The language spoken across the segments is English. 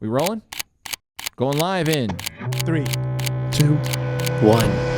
We rolling? Going live in 3, 2, 1.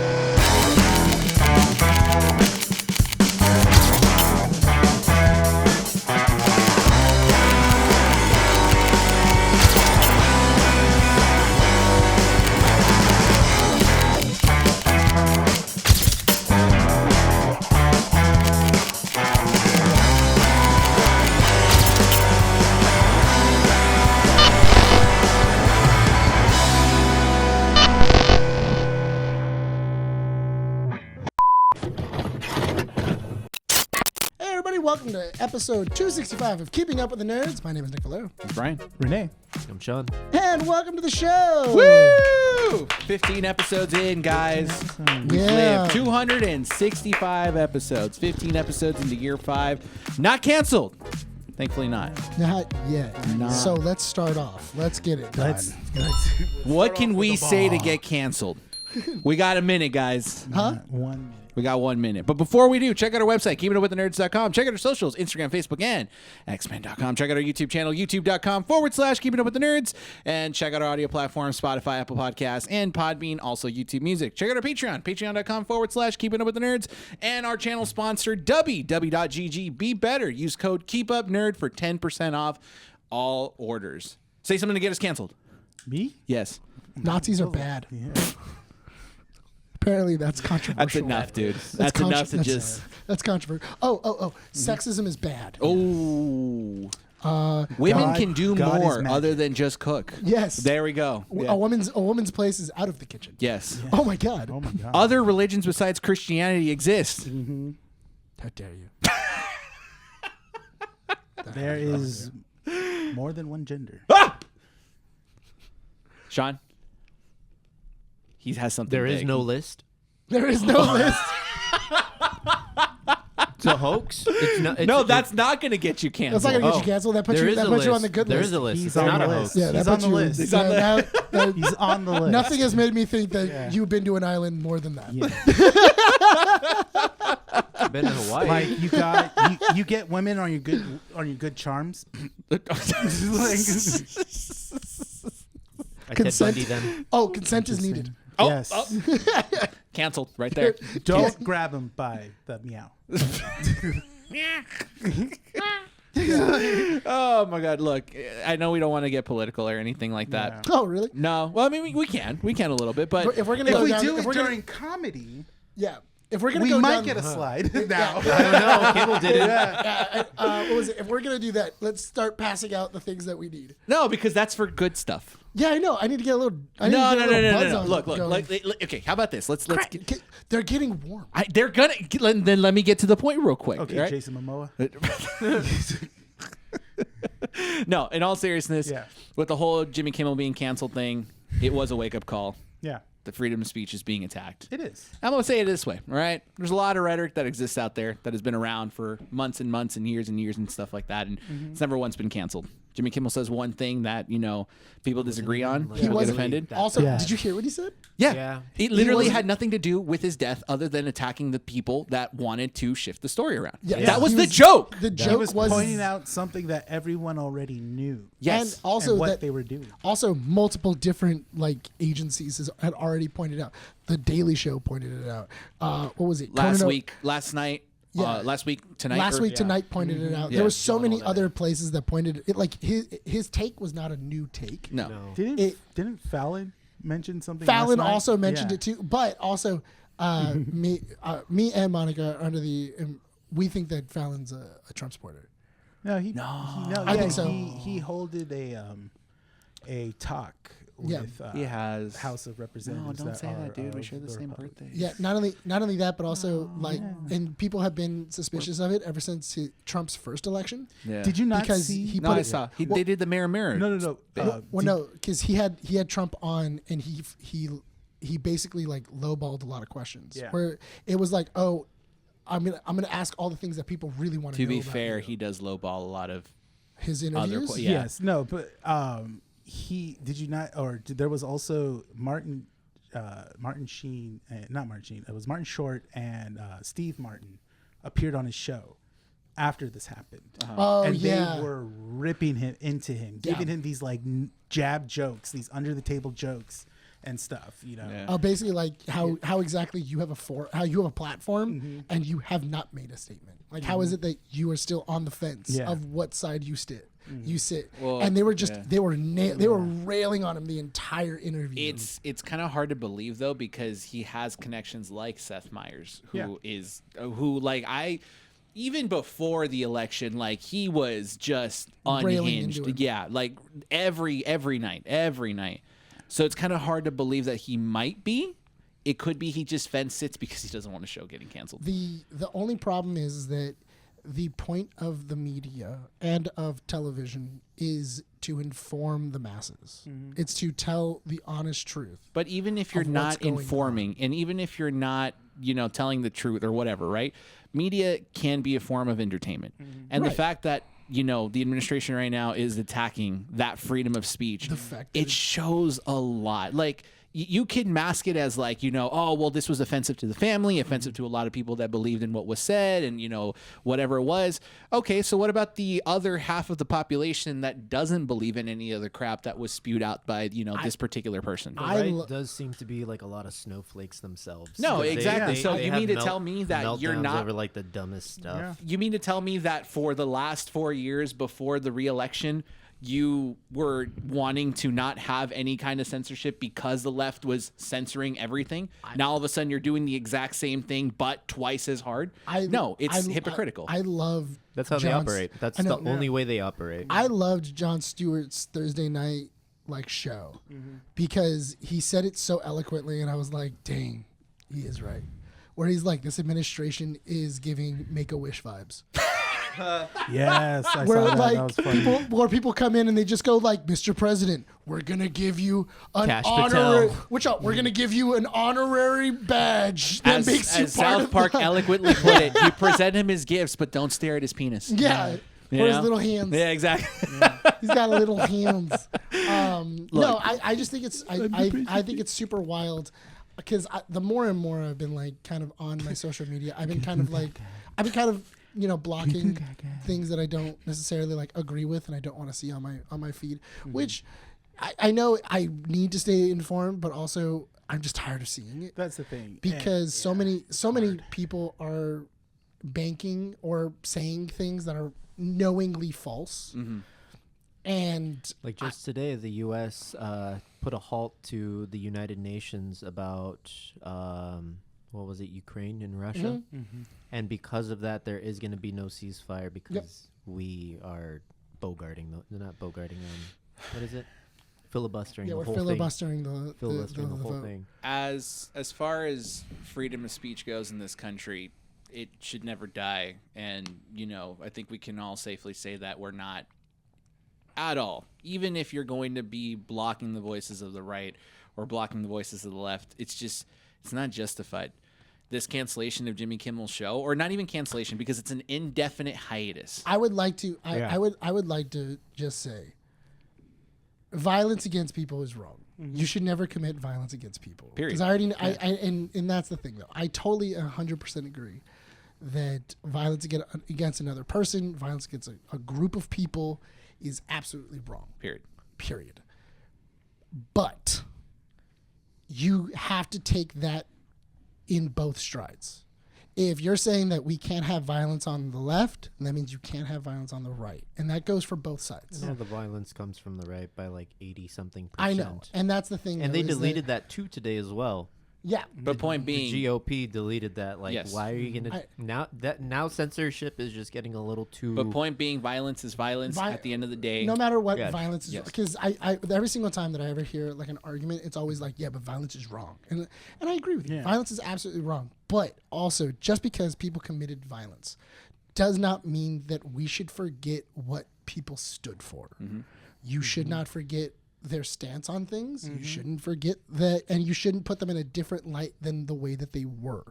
Welcome to episode 265 of Keeping Up with the Nerds. My name is Nick Valero. I'm Bryan. Rene. I'm Sean. And welcome to the show. Woo! 15 episodes in, guys. We've Yeah. lived 265 episodes. 15 episodes into year 5. Not canceled. Thankfully not. Not yet. Not. So let's start off. Let's get it done. What can we say to get canceled? We got a minute, guys. Huh? 1 minute. We got 1 minute. But before we do, check out our website, keepingupwiththenerds.com. Check out our socials, Instagram, Facebook, and xmen.com. Check out our YouTube channel, youtube.com/keepingupwiththenerds. And check out our audio platforms, Spotify, Apple Podcasts, and Podbean, also YouTube Music. Check out our Patreon, patreon.com/keepingupwiththenerds. And our channel sponsor, w.gg. Be better. Use code KEEPUPNERD for 10% off all orders. Say something to get us canceled. Me? Yes. Nazis are bad. Yeah. Apparently that's controversial. That's enough, dude. That's enough to just... That's controversial. Oh. Sexism is bad. Oh. Women can do God more other than just cook. Yes. There we go. Yeah. A woman's place is out of the kitchen. Yes. Yeah. Oh my God. Oh my God. Other religions besides Christianity exist. How dare you? There is more than one gender. Ah! Sean? He has something There big. is no list. There is no list. It's a hoax. It's not, No, that's not going to get you canceled. That's not going to get you canceled. That puts There you is a on the list. good There list. is a list. He's It's on not the a list. hoax. Yeah, He's that on puts the you- list. He's on the- He's on the list. Nothing has made me think that Yeah. you've been to an island more than that. Yeah. I've been to Hawaii. Like you get women on your good charms. I Ted Consent. Bundy them. Oh, consent is needed. Oh, Yes. canceled right there. Don't grab him by the meow. Oh, my God. Look, I know we don't want to get political or anything like that. Oh, really? No. Well, I mean, we can. We can a little bit. But If we're gonna If go we down, do if it we're gonna, during comedy, yeah, if we're gonna we go might down, get a slide now. I don't know. Cable did it. what was it? If we're gonna do that, let's start passing out the things that we need. no, because that's for good stuff. Yeah, I know. I need to get a little. I need No. to get a little buzz on Look. going. Okay, how about this? Let's get, They're getting warm. they're gonna then let me get to the point real quick. Okay, right? Jason Momoa. No, in all seriousness, Yeah. with the whole Jimmy Kimmel being canceled thing, it was a wake up call. Yeah, The freedom of speech is being attacked. it is. I'm gonna say it this way, all right? There's a lot of rhetoric that exists out there that has been around for months and months and years and stuff like that, and it's never once been canceled. Jimmy Kimmel says one thing that people disagree on, people get wasn't- offended. Also, Yeah. did you hear what he said? Yeah. It literally wasn't- had nothing to do with his death other than attacking the people that wanted to shift the story around. Yeah. That was He the was- joke. The He joke was was pointing out something that everyone already knew. Yes. and also and what that they were doing. Also, multiple different agencies had already pointed out. The Daily Show pointed it out. What was it? last Conan O- week, last night, Yeah. last week, tonight. Last or- week tonight pointed it out. Yeah. There was so many other places that pointed it. Like his take was not a new take. No. Didn't Fallon mention something? Fallon last night? also mentioned Yeah. it too, but also me and Monica are under the we think that Fallon's a Trump supporter. No, I think so. He holded a talk Yeah. with He has. House of Representatives. No, don't say are that, dude. We of share the same birthday. Yeah, not only that, but also and people have been suspicious of it ever since Trump's first election. Yeah. Did you not Because see? he No, put I it- saw. well- They did the mirror. No. No, because he had Trump on, and he basically lowballed a lot of questions. Yeah. Where it was like, oh, I'm gonna ask all the things that people really want to know. To be about fair, you. he does lowball a lot of. his interviews. yeah. Yes, no, but there was also Martin Sheen, not Martin Sheen. It was Martin Short and Steve Martin appeared on his show, after this happened. Oh, And yeah. they were ripping him into him, giving him these like jab jokes, these under the table jokes and stuff, you know. Yeah. Oh, basically, like how exactly you have a platform and you have not made a statement. Like, how is it that you are still on the fence of what side you sit? You sit, Well, and they were just yeah. they were railing on him the entire interview. It's kind of hard to believe though, because he has connections like Seth Meyers, who like even before the election, like he was just Railing unhinged. into him. Yeah, like every night. So it's kind of hard to believe that he might be. It could be he just fence sits because he doesn't want the show getting canceled. The only problem is that the point of the media and of television is to inform the masses. It's to tell the honest truth. But even if you're of what's not going informing, and even if you're not, telling the truth or whatever, right? Media can be a form of entertainment. And the Right. fact that, the administration right now is attacking that freedom of speech, The fact that it shows a lot. Like, you can mask it as like, oh, well, this was offensive to the family, offensive to a lot of people that believed in what was said and, whatever it was. Okay, so what about the other half of the population that doesn't believe in any other crap that was spewed out by, this particular person? The I right lo- does seem to be like a lot of snowflakes themselves. No, They- exactly. So you have mean to tell me that you're meltdowns not- over like the dumbest stuff? You mean to tell me that for the last 4 years before the re-election, you were wanting to not have any kind of censorship because the left was censoring everything? Now all of a sudden you're doing the exact same thing, but twice as hard? No, it's hypocritical. I love That's how they John's- operate. That's I know, the only way they operate. I loved Jon Stewart's Thursday night show because he said it so eloquently, and I was like, dang, he is right. Where he's like, this administration is giving Make-A-Wish vibes. Yes, I Where saw that. like That was funny. people come in and they just go like, Mr. President, we're gonna give you an Cash honorary. Patel. We're gonna give you an honorary badge that as makes you as part South of Park the- eloquently put it, you present him his gifts, but don't stare at his penis. Yeah, You or his know? little hands. Yeah, exactly. He's got little hands. No, I just think it's I think it's super wild because the more and more I've been like kind of on my social media, I've been kind of blocking things that I don't necessarily like agree with and I don't want to see on my feed, which I know I need to stay informed, but also I'm just tired of seeing it That's the thing. because so many people are banking or saying things that are knowingly false. And Like just today, the U.S. Put a halt to the United Nations about what was it, Ukraine and Russia, and because of that, there is going to be no ceasefire because we are bogarting. Not bogarting. What is it? Filibustering. yeah, the we're whole filibustering thing. the Filibustering the whole vote. thing. As far as freedom of speech goes in this country, it should never die. And, I think we can all safely say that we're not at all. Even if you're going to be blocking the voices of the right or blocking the voices of the left, it's not justified. This cancellation of Jimmy Kimmel's show, or not even cancellation, because it's an indefinite hiatus. I would like to I would like to just say violence against people is wrong. You should never commit violence against people. Period. Because I already and that's the thing though. I totally 100% agree that violence against another person, violence against a group of people is absolutely wrong. Period. But you have to take that in both strides. If you're saying that we can't have violence on the left, then that means you can't have violence on the right. And that goes for both sides. Yeah, the violence comes from the right by like 80-something%. I know. And that's the thing. And though, they is deleted that too today as well. Yeah. But point being, The GOP deleted that. Like, Yes. why are you gonna now censorship is just getting a little too. but point being, violence is violence Vi- at the end of the day. No matter what Yes. violence is, Yes. because I every single time that I ever hear like an argument, it's always like, yeah, but violence is wrong, and I agree with you. Yeah. Violence is absolutely wrong, but also just because people committed violence does not mean that we should forget what people stood for. You should not forget their stance on things. You shouldn't forget that, and you shouldn't put them in a different light than the way that they were.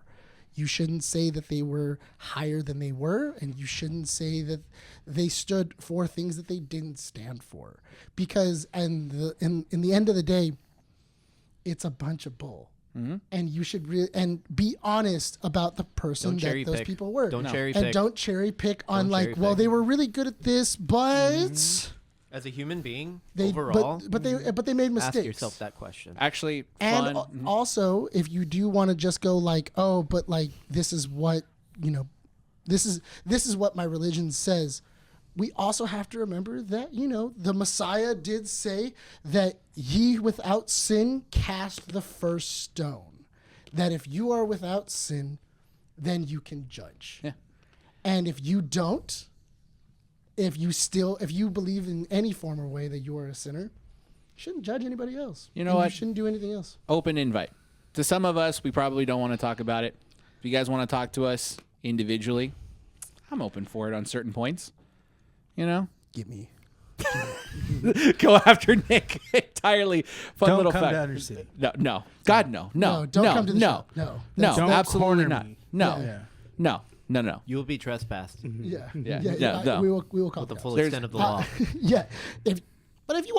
You shouldn't say that they were higher than they were, and you shouldn't say that they stood for things that they didn't stand for. Because in the end of the day, it's a bunch of bull. and you should and be honest about the person that those people were. Don't cherry pick. And don't cherry pick on well, they were really good at this, but as a human being, they overall, but they made mistakes. ask yourself that question. Actually, and also, if you do want to just go but this is what this is what my religion says. We also have to remember that, the Messiah did say that ye without sin cast the first stone. That if you are without sin, then you can judge. Yeah. And if you don't, if you believe in any form or way that you are a sinner, you shouldn't judge anybody else. You know what? You shouldn't do anything else. Open invite. To some of us, we probably don't want to talk about it. If you guys want to talk to us individually, I'm open for it on certain points. Get me. Go after Nick entirely. Fun Don't little come fact. to Undercity. No. God, no. Don't come to the show. No. Don't absolutely corner not. me. No. Yeah. No. You will be trespassed Yeah. No. We will call with the you full guys. extent of the law. Yeah. But if you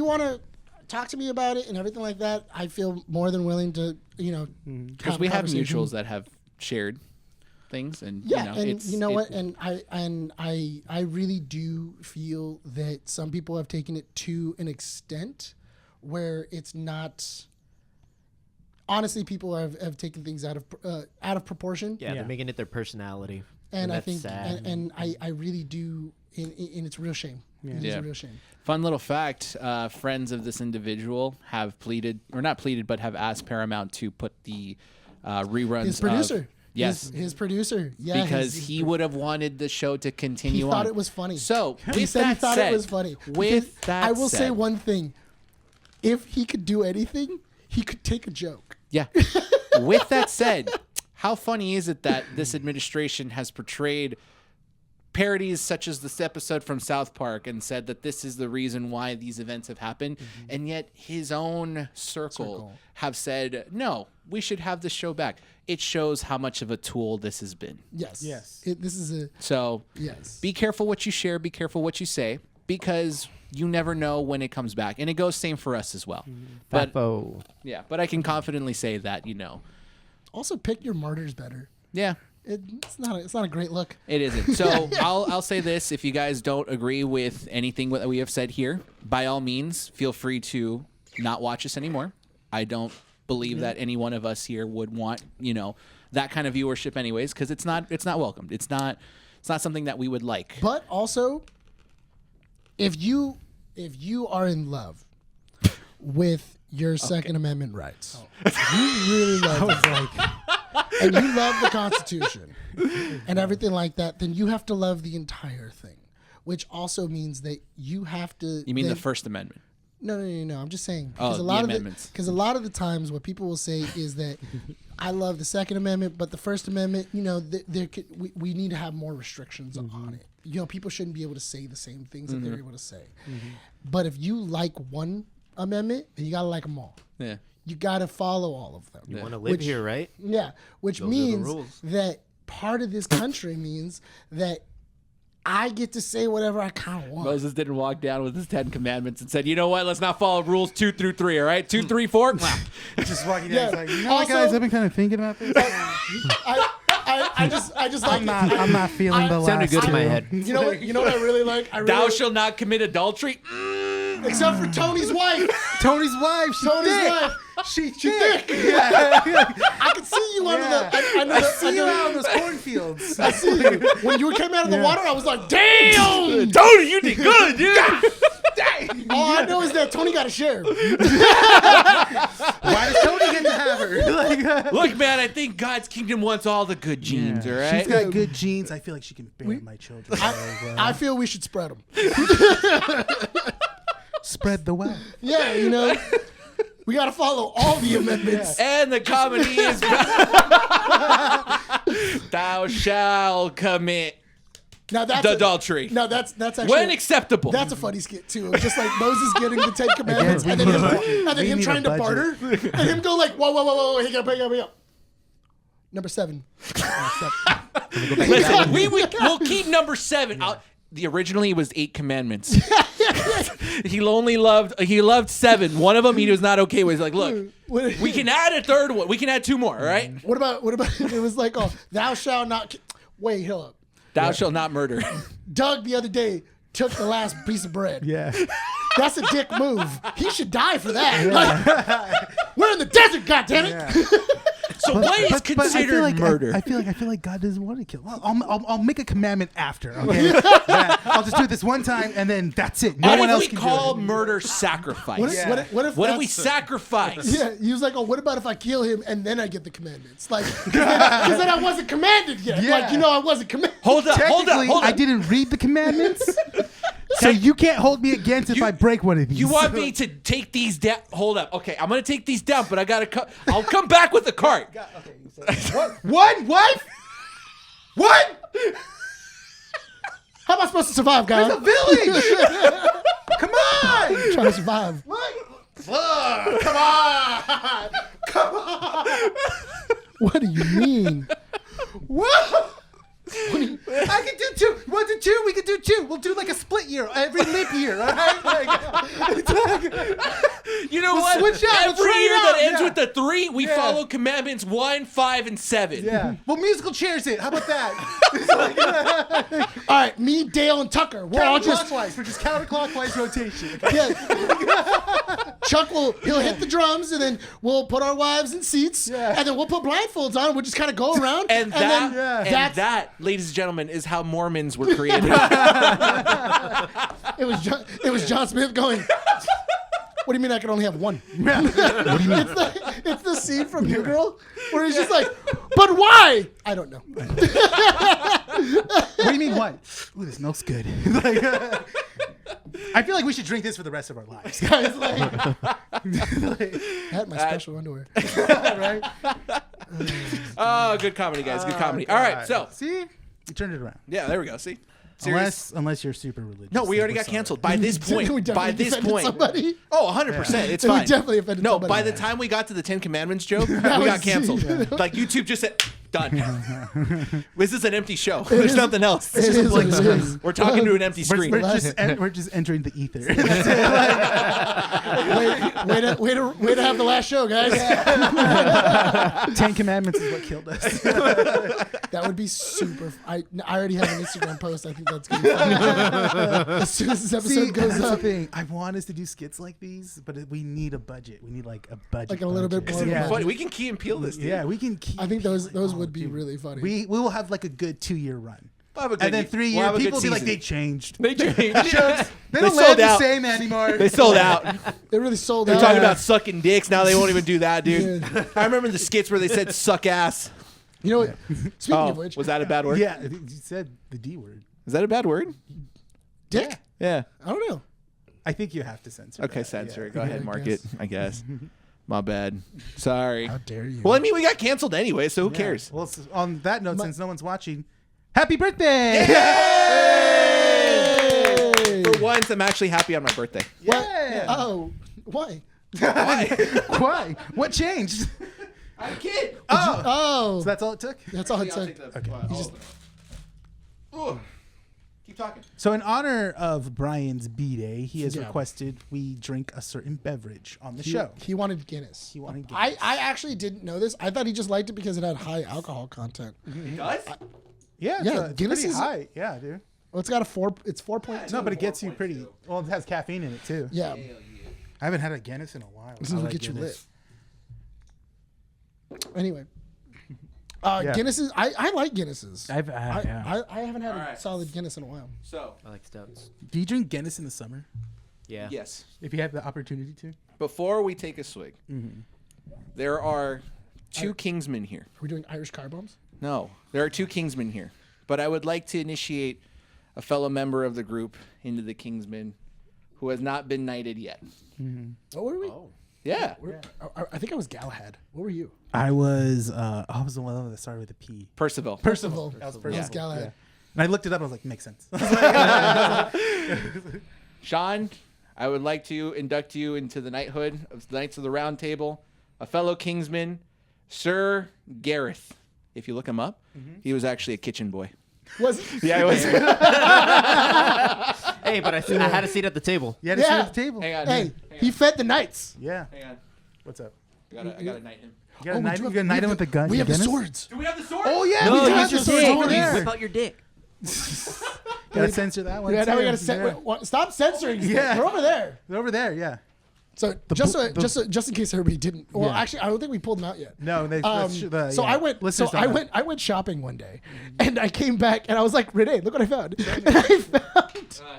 want to talk to me about it and everything like that, I feel more than willing to, Because we have mutuals that have shared things, and I really do feel that some people have taken it to an extent where it's not. Honestly, people have taken things out of proportion. Yeah, they're making it their personality, and I that's think, sad. and I really do, and it's a real shame. It's a real shame. Fun little fact: friends of this individual have but have asked Paramount to put the reruns. His producer. Yes. His producer. Yeah. Because he would have wanted the show to continue on. He thought it was funny. So, he said he thought it was funny. I will say one thing. If he could do anything, he could take a joke. Yeah. With that said, how funny is it that this administration has portrayed parodies such as this episode from South Park and said that this is the reason why these events have happened, and yet his own circle have said, no, we should have this show back. It shows how much of a tool this has been. Yes. Be careful what you share, be careful what you say, because you never know when it comes back. And it goes same for us as well. But I can confidently say that, Also pick your martyrs better. Yeah. It's not a great look. It isn't. So I'll say this: if you guys don't agree with anything that we have said here, by all means, feel free to not watch us anymore. I don't believe that any one of us here would want that kind of viewership, anyways, because it's not welcomed. It's not something that we would like. But also, if you are in love with your Second Amendment rights, you really love it. And you love the Constitution and everything like that, then you have to love the entire thing, which also means that you have to. You mean the First Amendment? No. I'm just saying because a lot of the times what people will say is that I love the Second Amendment, but the First Amendment, we need to have more restrictions on it. People shouldn't be able to say the same things that they're able to say. But if you like one amendment, then you gotta like them all. Yeah. You got to follow all of them. You want to live here, right? Yeah, which means that part of this country means that I get to say whatever I kind of want. Moses didn't walk down with his 10 commandments and said, you know what, let's not follow rules 2 through 3, all right? 2, 3, 4. Just walking down, like, what, guys, I've been kind of thinking about this. I just like I'm not feeling the last. Sounded good in my head. You know what I really like? Thou shalt not commit adultery. Except for Tony's wife. Tony's wife. She thick. Yeah. I can see you under the. I see you out in those cornfields. I see you. When you came out of the water, I was like, damn! Tony, you did good, dude. All I know is that Tony got a share. Why does Tony get to have her? Look, man, I think God's kingdom wants all the good genes, all right? She's got good genes. I feel like she can bear my children. I feel we should spread them. Spread the wealth. Yeah, we got to follow all the amendments. And the comedy is thou shalt commit adultery. That's actually when acceptable. That's a funny skit too. Just like Moses getting the 10 commandments and then him trying to barter and him go like, whoa, hey, up. Number 7. Listen, we'll keep number 7. Originally it was 8 commandments. He loved 7. One of them he was not okay with. He's like, look, we can add a third one. We can add 2 more, all right? What about it was like, oh, thou shalt not wait, hold up. Thou shalt not murder. Doug the other day took the last piece of bread. Yeah. That's a dick move. He should die for that. Like, we're in the desert, goddammit. So what is considered murder? I feel like God doesn't want to kill. Well, I'll make a commandment after. Okay, I'll just do it this one time, and then that's it. No one else can can call do it. murder sacrifice? What if we sacrifice? Yeah, he was like, oh, what about if I kill him and then I get the commandments? Like, because then I wasn't commanded yet. Yeah. Like, I wasn't commanded. Hold up. I didn't read the commandments, so you can't hold me against if I break one of these. You want me to take these down? Hold up. Okay, I'm gonna take these down, but I gotta. I'll come back with the cart. Okay, you said what? What? How am I supposed to survive, guys? There's a village. Come on. I'm trying to survive. What? Come on. What do you mean? What? I can do 2. 1 to 2. We can do 2. We'll do like a split year every leap year. All right? You know what? switch out. Every We'll year trade that out. ends Yeah. with the 3, we Yeah. follow commandments 1, 5, and 7. Yeah. Well, musical chairs it. How about that? All right, me, Dale, and Tucker. We're all just. Counterclockwise. We're just counterclockwise rotation. Yeah. Chuck he'll hit the drums, and then we'll put our wives in seats, Yeah. and then we'll put blindfolds on, and we'll just kind of go around. And then that, ladies and gentlemen, is how Mormons were created. it was John Smith going, what do you mean I can only have one? Yeah. What do you mean? It's the scene from New Girl where he's just like, but why? I don't know. What do you mean what? Ooh, this smells good. I feel like we should drink this for the rest of our lives, guys. I had my special underwear. Right? Oh, good comedy, guys. Good comedy. All right, so See? You turned it around. yeah, there we go. See, serious. Unless you're super religious. No, we then already we're got sorry. canceled by this We point. definitely By this offended point. somebody. Oh, 100%. It's We fine. definitely offended No, somebody. by the time we got to the 10 Commandments joke, we was- got canceled. yeah. Like YouTube just said, done. This is an empty show. There's nothing else. It is what it is. We're talking to an empty screen. We're just entering the ether. Way to have the last show, guys. 10 Commandments is what killed us. That would be super. I already have an Instagram post. I think that's gonna be fun. As soon as this episode See, goes that's the up, thing. I want us to do skits like these, but we need a budget. We need like a budget. Like a little bit budget. more of a Yeah. budget. Funny. We can key and peel this, dude. Yeah, we can keep. I think those would be dude. really funny. We will have like a good 2-year run. We'll have a good And then ye- 3 we'll years, have a good people will be like, season. they changed. They changed. They They don't sold land the out. same anymore. They sold out. They really sold They're out. talking about sucking dicks. Now they won't even do that, dude. Yeah. I remember the skits where they said suck ass. You know what? Speaking Oh, of which, was that a bad word? Yeah, you said the D word. Is that a bad word? dick? Yeah. I don't know. I think you have to censor. Okay, that. censor. Yeah. Go ahead, I mark guess. it. I guess. My bad. Sorry. How dare you? Well, I mean, we got canceled anyway, so who Yeah. cares? Well, on that note, since no one's watching, happy birthday! Hey! For once, I'm actually happy on my birthday. What? Yeah. Oh, why? Why? Why? What changed? I'm a kid. Oh, So that's all it took? that's all it took. Okay. Keep talking. So in honor of Brian's B-Day, he has Yeah. requested we drink a certain beverage on the show. He wanted Guinness. He wanted Guinness. I actually didn't know this. I thought he just liked it because it had high alcohol content. He does? Yeah, Yeah, it's Guinness pretty is- high. Yeah, dude. Well, it's got a 4. It's 4.2. No, but it gets you pretty. Well, it has caffeine in it too. Yeah. I haven't had a Guinness in a while. This is I what like get you lit. Guinness. Anyway. Yeah. Guinness is. I like Guinnesses. I haven't had Alright. a solid Guinness in a while. So, I like stouts. Do you drink Guinness in the summer Yeah. yes. if you have the opportunity to? Before we take a swig, there are 2 Kingsmen here. Are we doing Irish car bombs? No, there are 2 Kingsmen here. But I would like to initiate a fellow member of the group into the Kingsmen who has not been knighted yet. What were we? Yeah. I think I was Galahad. What were you? I was the one that started with a P. Percival. Percival. That was I was Percival. Galahad. Yeah. And I looked it up. I was like, makes sense. Sean, I would like to induct you into the knighthood of the Knights of the Round Table, a fellow Kingsman, Sir Gareth. If you look him up, he was actually a kitchen boy. Was Yeah, he was. Hey, but I had a seat at the table. You had to sit at the table. Hang on. Hey, hang he on. fed the knights. Yeah. Hang on. What's up? I gotta knight him. You got a we knight, do you have- got a knight him with the gun. We have the Guinness? swords. Do we have the sword? Oh yeah, No, we do you have the just swords dick. over there. Whip out your dick. Gotta censor that one. Yeah, now we too. gotta stop censoring. Yeah. They're over there. They're over there. Yeah. So just in case everybody didn't. Well, Yeah. actually, I don't think we pulled them out yet. No, they. So I went. So I went shopping one day, and I came back, and I was like, Rene, look what I found. And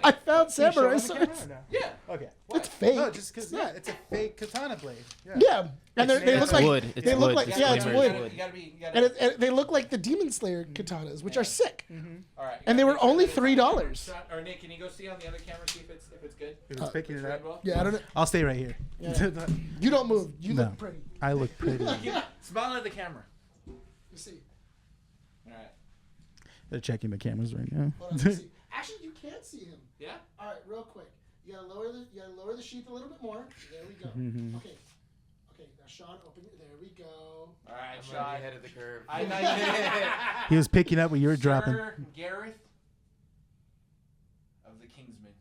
I found samurai swords. Yeah. Okay. It's fake. No, just because it's a fake katana blade. Yeah, and they look like wood. It's they look wood. like Disclaimer, it's it's wood. wood. You gotta be. And they look like the Demon Slayer katanas, which are sick. All right. And they were only $3. Or Nick, can you go see on the other camera see if it's good? If it's picking it up. Yeah, I don't know. I'll stay right here. You don't move. You No. look pretty. I look pretty. Smile at the camera. You see. All right. They're checking the cameras right now. Hold on, let me see. Actually, you can't see him. Yeah. All right, real quick. You gotta lower the sheath a little bit more. There we go. Okay. Okay. Now, Sean, open it. There we go. All right, Sean. Ahead of the curve. I know. He was picking up what you were dropping. Sir Gareth of the Kingsman,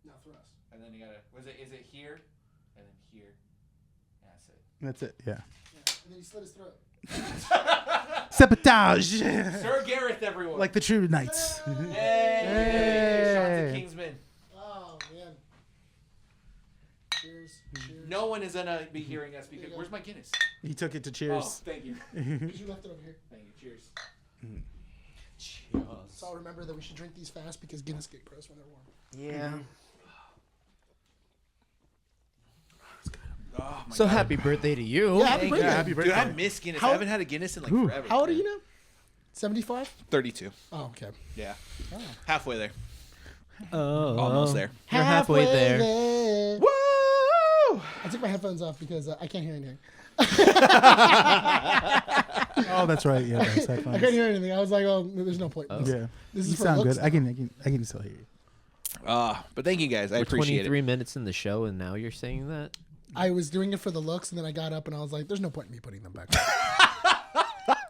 Now thrust. and then you gotta. Is it here, and then here. That's it. That's it. Yeah. Yeah. And then he slit his throat. Sabotage. Sir Gareth, everyone. Like the true knights. Hey, shots of Kingsman. Oh man. Cheers. Cheers. No one is gonna be hearing us because where's my Guinness? He took it to Oh, cheers. thank you. Because you left it over here. Thank you. Cheers. So I'll remember that we should drink these fast because Guinness get gross when they're warm. Yeah. Oh my So God. happy birthday to you. Yeah, happy birthday. Happy birthday. Dude, I miss Guinness. How- I haven't had a Guinness in like forever. How old are you now? 75? 32. Oh, okay. Yeah. Halfway there. Oh, Almost there. You're halfway there. Woo! I took my headphones off because I can't hear anything. Oh, that's right. Yeah. That's I couldn't hear anything. I was like, oh, there's no point. Yeah. This You is for sound looks good. I can still hear you. But thank you guys. I We're appreciate 23 it. minutes in the show, and now you're saying that? I was doing it for the looks, and then I got up and I was like, there's no point in me putting them back.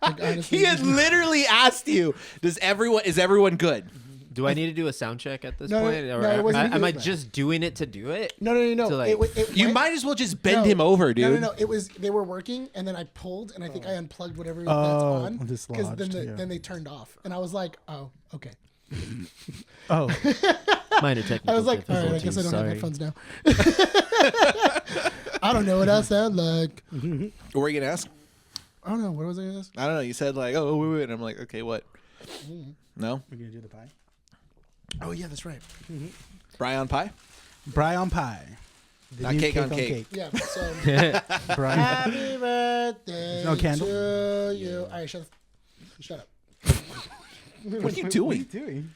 Like, honestly, He had literally asked you, is everyone good? Do I need to do a sound check at this No, point? no, Or no, it wasn't am I good. just doing it to do it? No. So, like, You went- might as well just bend no, him over, dude. No. It was they were working, and then I pulled, and I think I unplugged whatever that's Oh, on, dislodged, then they turned off, and I was like, oh, okay. Oh. minor technical I was like, all right, I guess I don't have sorry. headphones now. I don't know what I sound like. What were you gonna ask? I don't know. What was I gonna ask? I don't know. You said like, oh, wait, and I'm like, okay, what? No, We're going to do the pie. Oh yeah, that's right. Bryan pie, Bryan pie. The not new cake on cake. Yeah. So Bryan. happy birthday No candle? to you. All right, shut up. What are you What are you doing? doing?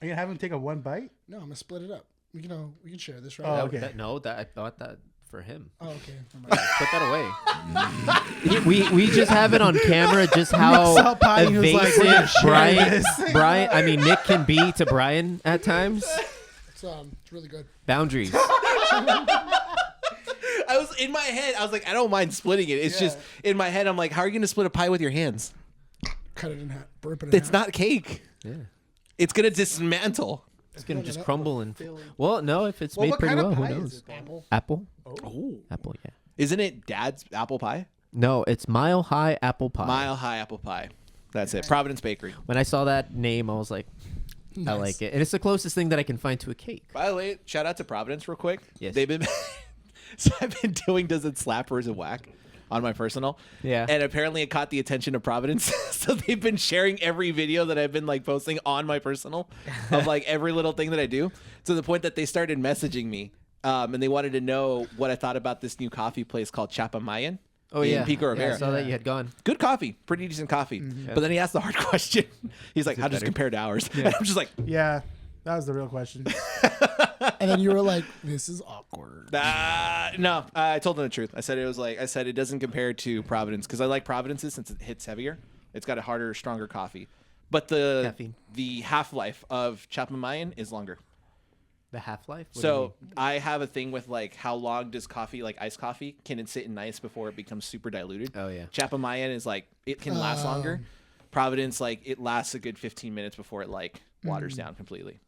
Are you going to have him take a one bite? No, I'm gonna split it up. We can share this, right? Oh, That- okay. I bought that for him. Oh, okay. Never mind. Put that away. we just have it on camera just how saw pie and he was like, evasive "We're gonna share Brian. I mean, Nick can be to Brian at times. It's really good. Boundaries. I was in my head. I was like, I don't mind splitting it. It's just in my head. I'm like, how are you gonna split a pie with your hands? Cut it in half. Rip it in It's half. not cake. Yeah. It's gonna dismantle. It's going to just crumble and... Well, no, if it's made what pretty kind well, of who pie is knows? it, then? Apple. Apple? Oh, Apple, yeah. isn't it Dad's apple pie? No, it's Mile High Apple Pie. Mile High apple pie. That's it. Providence Bakery. When I saw that name, I was like, I Nice. like it. And it's the closest thing that I can find to a cake. By the way, shout out to Providence real quick. Yes. They've been so I've been doing Does It Slap or Is It Whack on my personal. Yeah. And apparently it caught the attention of Providence. So they've been sharing every video that I've been like posting on my personal of like every little thing that I do, to the point that they started messaging me. And they wanted to know what I thought about this new coffee place called Chapamayan. Oh, in yeah. Pico Yeah, Rivera. I saw that you had gone. Good coffee, pretty decent coffee. But then he asked the hard question. He's like, "How does it compare to ours?" And I'm just like, Yeah. That was the real question. And then you were like, "This is awkward." no, I told him the truth. I said it doesn't compare to Providence because I like Providence's since it hits heavier. It's got a harder, stronger coffee, but Caffeine. the half life of Chapamayan is longer. The half-life? What do you So mean? I have a thing with like how long does coffee, like iced coffee, can it sit in ice before it becomes super diluted? Oh, yeah. Chapamayan is like it can last longer. Providence, like it lasts a good 15 minutes before it like waters down completely.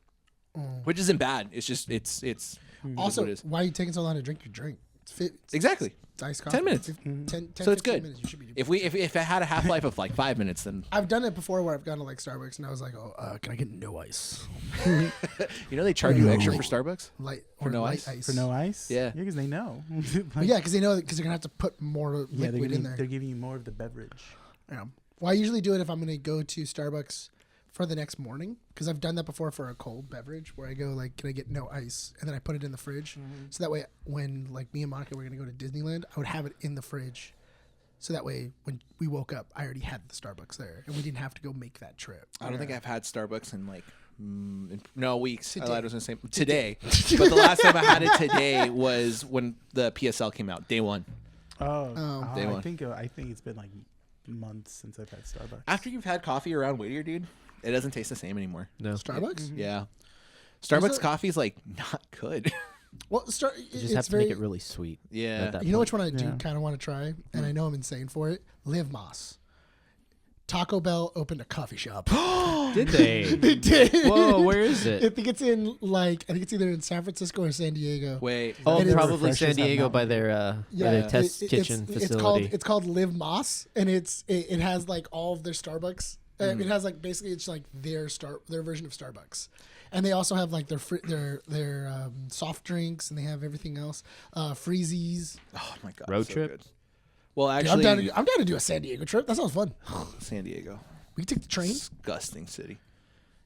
which isn't bad. It's just it's Also, what it is. why are you taking so long to drink your drink? It's Exactly. It's iced coffee. 10 minutes. 10, So it's 15 good. Minutes, you should be If it had a half life of like 5 minutes, then I've done it before where I've gone to like Starbucks and I was like, oh, can I get no ice? you know they charge you extra for Starbucks. Light For no light ice? For no ice? Yeah. Yeah, because they know. Well, yeah, because they know because they're gonna have to put more Yeah, liquid in there. they're giving you more of the beverage. Yeah. Well, I usually do it if I'm gonna go to Starbucks for the next morning because I've done that before for a cold beverage where I go like, can I get no ice? And then I put it in the fridge. So that way when like me and Monica were going to go to Disneyland, I would have it in the fridge. So that way when we woke up, I already had the Starbucks there and we didn't have to go make that trip. I don't think I've had Starbucks in like weeks. Today. I lied, I was gonna say today, but the last time I had it today was when the PSL came out, day one. I one. think it's been like months since I've had Starbucks. After you've had coffee around Whittier, dude, it doesn't taste the same anymore. No. Starbucks? Yeah, Starbucks it- coffee is like not good. Well, You just it's have to very, make it really sweet. Yeah. at that you know point. which one I do Yeah. kind of want to try, and I know I'm insane for it. Live Moss. Taco Bell opened a coffee shop. Did they? They did. Whoa, where is I it? think it's in I think it's either in San Francisco or San Diego. Wait, Oh, It is- probably Refreshes San that Diego mountain. by their test kitchen facility. It's called Live Moss, and it has like all of their Starbucks. It has like basically it's like their version of Starbucks, and they also have like their soft drinks, and they have everything else, freezies. oh my god, Road so trip? good. Well, Dude, actually, I'm down to do a San Diego trip. That sounds fun. San Diego, We can take the train. disgusting city.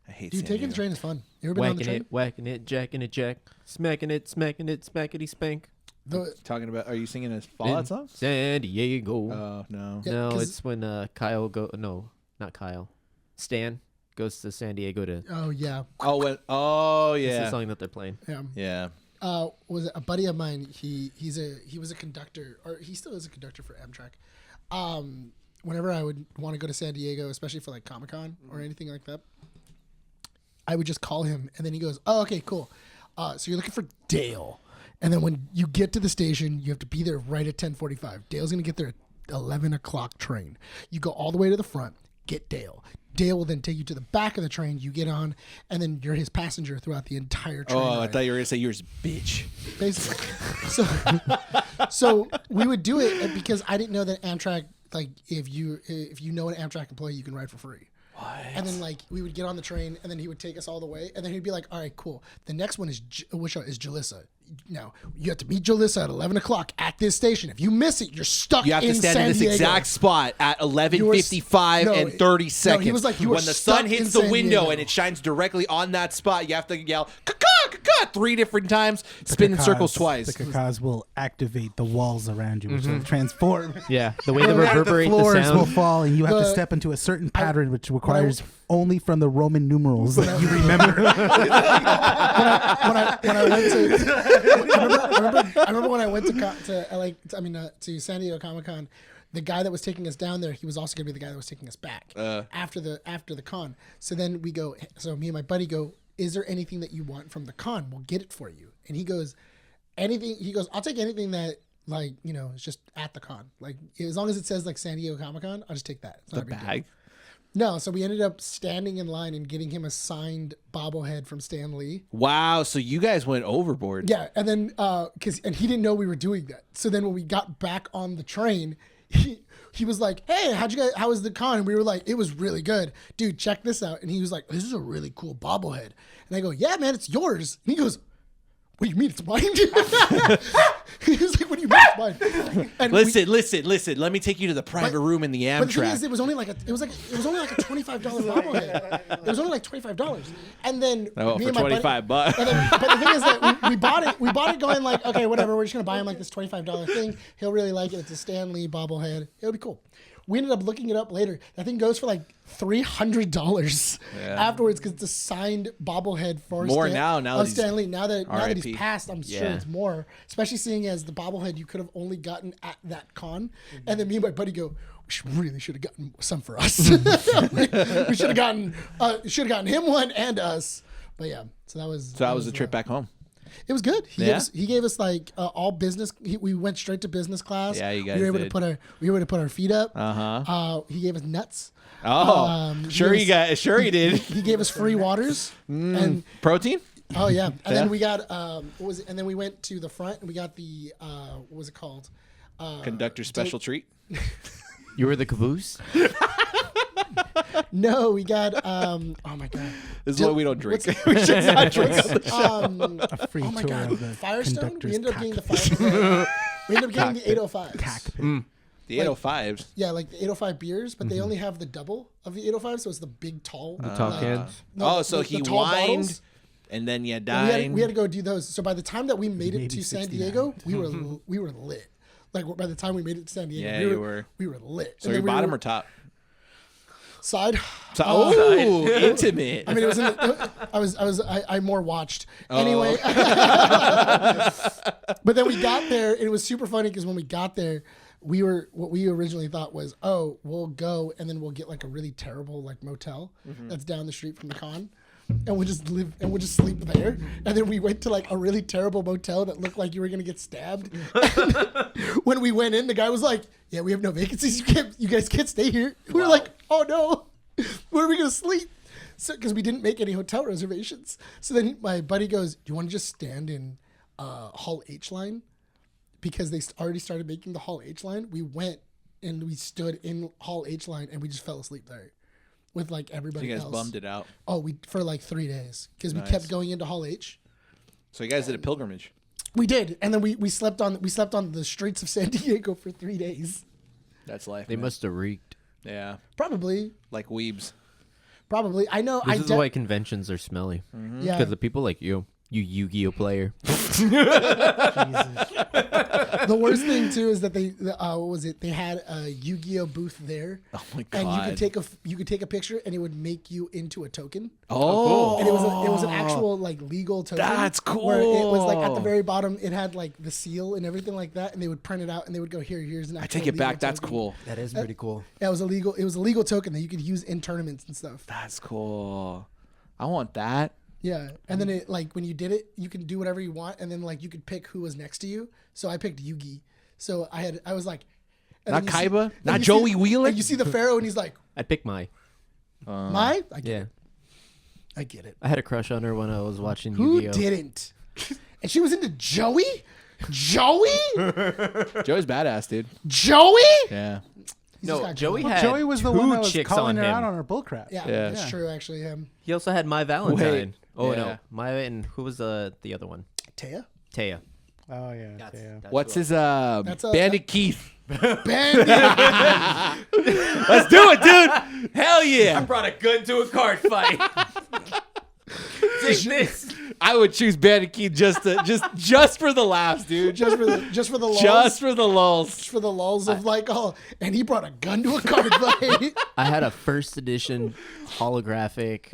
I hate. Dude, San taking Diego. the train is fun. You ever been on the train? Whacking it, jacking it, jack, smacking it, smackety spank. Talking about? Are you singing a Fallout In song? San Diego. Oh no. Yeah, No, 'cause- it's when Kyle not Kyle. Stan goes to San Diego to. Oh yeah, Oh It's the yeah. song that they're playing. yeah. Yeah. Was it a buddy of mine? He was a conductor, or he still is a conductor for Amtrak. Whenever I would want to go to San Diego, especially for like Comic-Con or anything like that, I would just call him, and then he goes, "Oh, okay, cool. So you're looking for Dale." And then when you get to the station, you have to be there right at 10:45. Dale's gonna get there at 11 o'clock train. You go all the way to the front, get Dale. Dale will then take you to the back of the train. You get on, and then you're his passenger throughout the entire train. Oh, I ride. thought you were gonna say yours, bitch. Basically. So we would do it because I didn't know that Amtrak, like if you know an Amtrak employee, you can ride for free. What? And then like we would get on the train, and then he would take us all the way, and then he'd be like, "All right, cool. The next one is Jalissa. Now you have to meet Jalissa at 11 o'clock at this station. If you miss it, you're stuck. You have in to stand San in this Diego. exact spot at 11:55 No, and 30 no, seconds. he was like, you were when the stuck sun in hits the San window Diego. and it shines directly on that spot, you have to yell "caca, caca" 3 different times, spin in circles twice. The cacas will activate the walls around you, which will transform. Yeah, the way they reverberate the the floors will sound. fall, and you have to The- step into a certain pattern, which requires only from the Roman numerals that you remember. when I went to, I remember when I went to LA, to San Diego Comic-Con, the guy that was taking us down there, he was also gonna be the guy that was taking us back after the con. So then me and my buddy go, "Is there anything that you want from the con? We'll get it for you." And he goes, "Anything." He goes, "I'll take anything that is just at the con. Like as long as it says like San Diego Comic-Con, I'll just take that." It's not a big deal. Bag. No, so we ended up standing in line and getting him a signed bobblehead from Stan Lee. Wow, so you guys went overboard. Yeah, and then and he didn't know we were doing that. So then when we got back on the train, he was like, "Hey, how was the con?" And we were like, "It was really good, dude. Check this out." And he was like, "This is a really cool bobblehead." And I go, "Yeah, man, it's yours." And he goes, "What do you mean it's mine?" He was like, "What do you mean it's mine?" And Listen. Let me take you to the private room in the But the thing Amtrak. is, it was only like a $25 bobblehead. It was only like $25, and then Oh, me for and my buddy- $25. But the thing is that we bought it going like, okay, whatever. We're just gonna buy him like this $25 thing. He'll really like it. It's a Stan Lee bobblehead. It'll be cool. We ended up looking it up later. That thing goes for like $300 afterwards because it's a signed bobblehead for More now that of he's Stan Lee. Now that RIP. he's passed, I'm sure Yeah. it's more. Especially seeing as the bobblehead you could have only gotten at that con. And then me and my buddy go, "We should have gotten some for us. we should have gotten him one and us." But yeah, so that was the trip back home. It was good. Yeah? He gave us like all business. We went straight to business class. Yeah, you guys we were able did. to put our feet up. He gave us nuts. Oh, sure he did. He gave us free waters and Protein? Oh yeah, and then we got what was it? And then we went to the front and we got the what was it called? Conductor special treat. You were the caboose? No, we got oh my god. This is why we don't drink. We should not drink on the show. A free Oh my tour god, of the Firestone. We conductor's ended up getting the cockpit. we ended up getting the 805s. Cockpit. The 805s. Yeah, like the 805 beers, but they only have the double of the 805, so it's the big tall. Tall cans? No, Oh, so the he tall whined, bottles. and then you And dined. we had to go do those. So by the time that we made it Maybe to San 69. Diego, we were lit. Like by the time we made it to San Diego, Yeah, we were lit. So And your then we bottom were- or top? side. Oh, intimate. I mean, it was. I more watched anyway. But then we got there, and it was super funny because when we got there, what we originally thought was, oh, we'll go and then we'll get like a really terrible like motel that's down the street from the con, and we'll just live and we'll just sleep there. And then we went to like a really terrible motel that looked like you were gonna get stabbed. When we went in, the guy was like, "Yeah, we have no vacancies. You guys can't stay here." We were like, "Oh no, where are we gonna sleep?" So because we didn't make any hotel reservations. So then my buddy goes, "Do you want to just stand in Hall H line?" Because they already started making the Hall H line. We went and we stood in Hall H line and we just fell asleep there with like everybody You guys else. bummed it out. Oh, we for like 3 days because we Nice. kept going into Hall H. So you guys did a pilgrimage. We did, and then we slept on the streets of San Diego for 3 days. That's life. They man. must have reeked. Yeah, Probably. like weebs. I know. This is why conventions are smelly. Yeah. Because the people like you Yu-Gi-Oh player. The worst thing too is that what was it? They had a Yu-Gi-Oh booth there. Oh my And god. you could take a picture and it would make you into a token. Oh, And it was an actual like legal token. That's Where it was like at the cool. very bottom, it had like the seal and everything like that, and they would print it out and they would go, here's an I actual take it legal back. That's token." cool. That is pretty cool. Yeah, it was a legal token that you could use in tournaments and stuff. That's cool. I want that. Yeah, and then it like when you did it, you can do whatever you want, and then like you could pick who was next to you. So I picked Yugi. So I was like, and Not then you see- Kaiba? and Not you Joey see- Wheeler? and you see the Pharaoh, and he's like, I'd pick Mai. "My, I get Yeah. it. I get it. I had a crush on her when I was watching Who Yu-Gi-Oh. didn't?" And she was into Joey. Joey. Joey's badass, dude. Joey. Yeah. He's just No, got Joey Joey. had Joey was the two one that was chicks calling on her him. out on her bullcrap. Yeah, Yeah. that's true. Actually, He also had My Valentine. Oh Yeah. no, My and who was the other one? Taya. Taya. Oh yeah. yeah. What's his That's a- Bandit Keith? Bandit. Let's do it, dude. Hell yeah. brought a gun to a card fight. Take this. I would choose Bandit Keith just for the laughs, dude. just for the lulls. Just for the lulls. For the lulls of like, oh, and he brought a gun to a card fight. I had a first edition holographic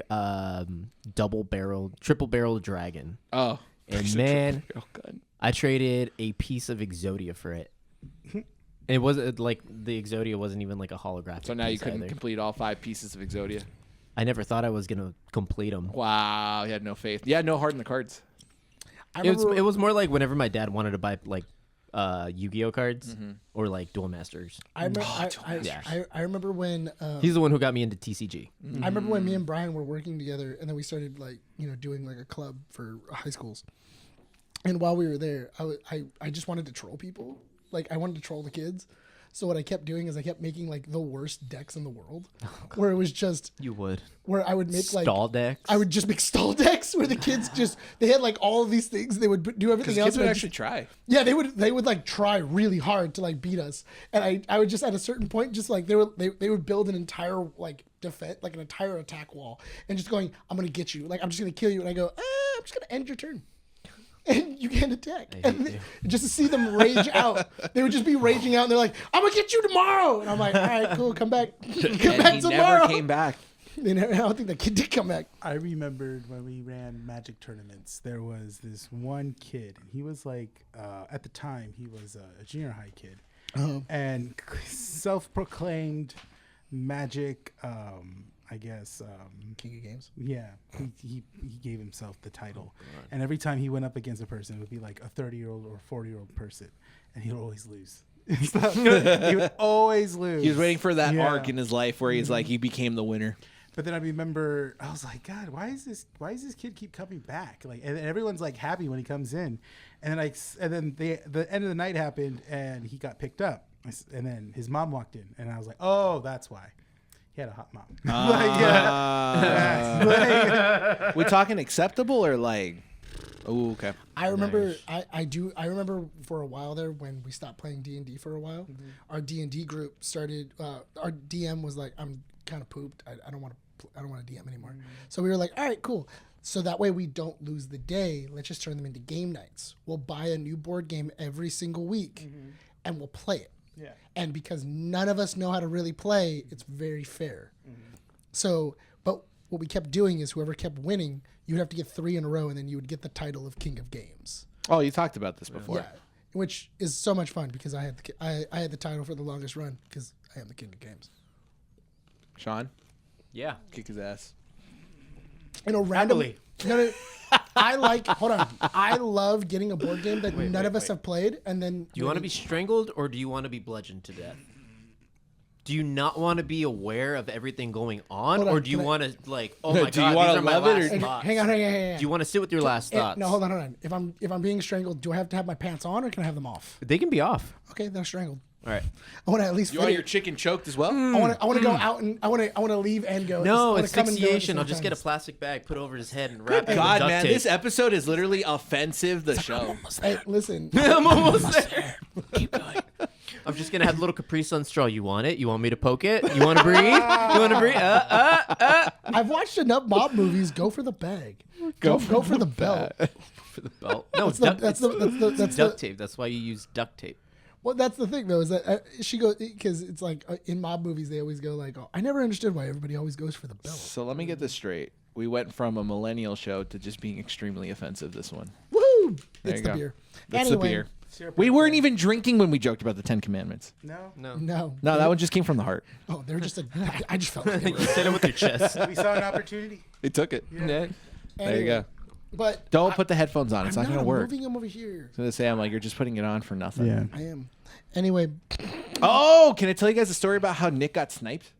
triple barrel dragon. Oh. And man, Oh, God. I traded a piece of Exodia for it. And it wasn't like the Exodia wasn't even like a holographic. So now you piece couldn't either. complete all 5 pieces of Exodia. I never thought I was gonna complete them. Wow. You had no faith. You had no heart in the cards. I It remember, was more like whenever my dad wanted to buy like Yu-Gi-Oh cards or like Duel Masters. I remember, Yeah. I remember when He's the one who got me into TCG. I remember when me and Bryan were working together, and then we started like doing like a club for high schools. And while we were there, I just wanted to troll people. Like I wanted to troll the kids. So what I kept doing is I kept making like the worst decks in the world, where it was just You would where I would make like stall decks. I would just make stall decks where the kids they had like all of these things. They would do everything Because else. kids would but I actually try. Yeah, they would like try really hard to like beat us, and I would just at a certain point just like they would build an entire like defense, like an entire attack wall, and just going, I'm gonna get you, like I'm just gonna kill you, and I go, I'm just gonna end your turn, and you can't attack, and just to see them rage out, they would just be raging out, and they're like, I'm gonna get you tomorrow, and I'm like, all right, cool, come back, come back He tomorrow. never came back. I don't think that kid did come back. I remembered when we ran Magic tournaments, there was this one kid, and he was like, at the time, he was a junior high kid, and self-proclaimed Magic, I guess. King of Games. Yeah, he gave himself the title, and every time he went up against a person, it would be like a 30-year-old or 40-year-old person, and he would always lose. He would always lose. He was waiting for that Yeah. arc in his life where he's like, he became the winner. But then I remember I was like, God, why is this kid keep coming back? Like, and everyone's like happy when he comes in, and then the end of the night happened, and he got picked up, and then his mom walked in, and I was like, oh, that's why. He had a hot mom. We talking acceptable or like? Oh, okay. I remember. Nice. I remember for a while there when we stopped playing D&D for a while. Mm-hmm. Our D&D group started. Our DM was like, "I'm kind of pooped. I don't want to DM anymore." Mm-hmm. So we were like, "All right, cool." So that way we don't lose the day. Let's just turn them into game nights. We'll buy a new board game every single week, and we'll play it. Yeah. And because none of us know how to really play, it's very fair. Mm-hmm. So, but what we kept doing is whoever kept winning, you'd have to get 3 in a row, and then you would get the title of King of Games. Oh, you talked about this before. Yeah, which is so much fun because I had the title for the longest run because I am the King of Games. Sean? Yeah. Kick his ass. You know, randomly. Hold on. I love getting a board game that none of us have played, and then... Do you want to be strangled, or do you want to be bludgeoned to death? Do you not want to be aware of everything going on, or do you want to, like, oh my God, these are my last thoughts? Hang on. Do you want to sit with your last thoughts? No, hold on. If I'm being strangled, do I have to have my pants on, or can I have them off? They can be off. Okay, then I'm strangled. All right. I want to at least. You want your chicken choked as well? I want to go out and I want to leave and go. No, it's asphyxiation. I'll just get a plastic bag, put over his head, and wrap it. God, with duct man, tape. this episode is literally offensive. The show. Hey, listen. I'm almost there. Keep going. I'm just gonna have a little Capri Sun straw. You want it? You want me to poke it? You want to breathe? You want to breathe? I've watched enough mob movies. Go for the bag. Go for the belt. For the belt? No, that's duct tape. That's why you use duct tape. Well, that's the thing, though, is that she goes, because it's like in mob movies, they always go like, oh, I never understood why everybody always goes for the belt. So let me get this straight. We went from a millennial show to just being extremely offensive this one. Woo! There It's you the go. beer. That's anyway, the beer. We weren't even drinking when we joked about the 10 Commandments. No. No, that one just came from the heart. Oh, they're just I just felt like they You were. said it with your chest. We saw an opportunity. They took it. Yeah. There Anyway, you go. But Don't put the headphones on. It's I'm not going to work. moving them over here. So they say, I'm like, you're just putting it on for nothing. Yeah. I am. Anyway. Oh, can I tell you guys a story about how Nick got sniped?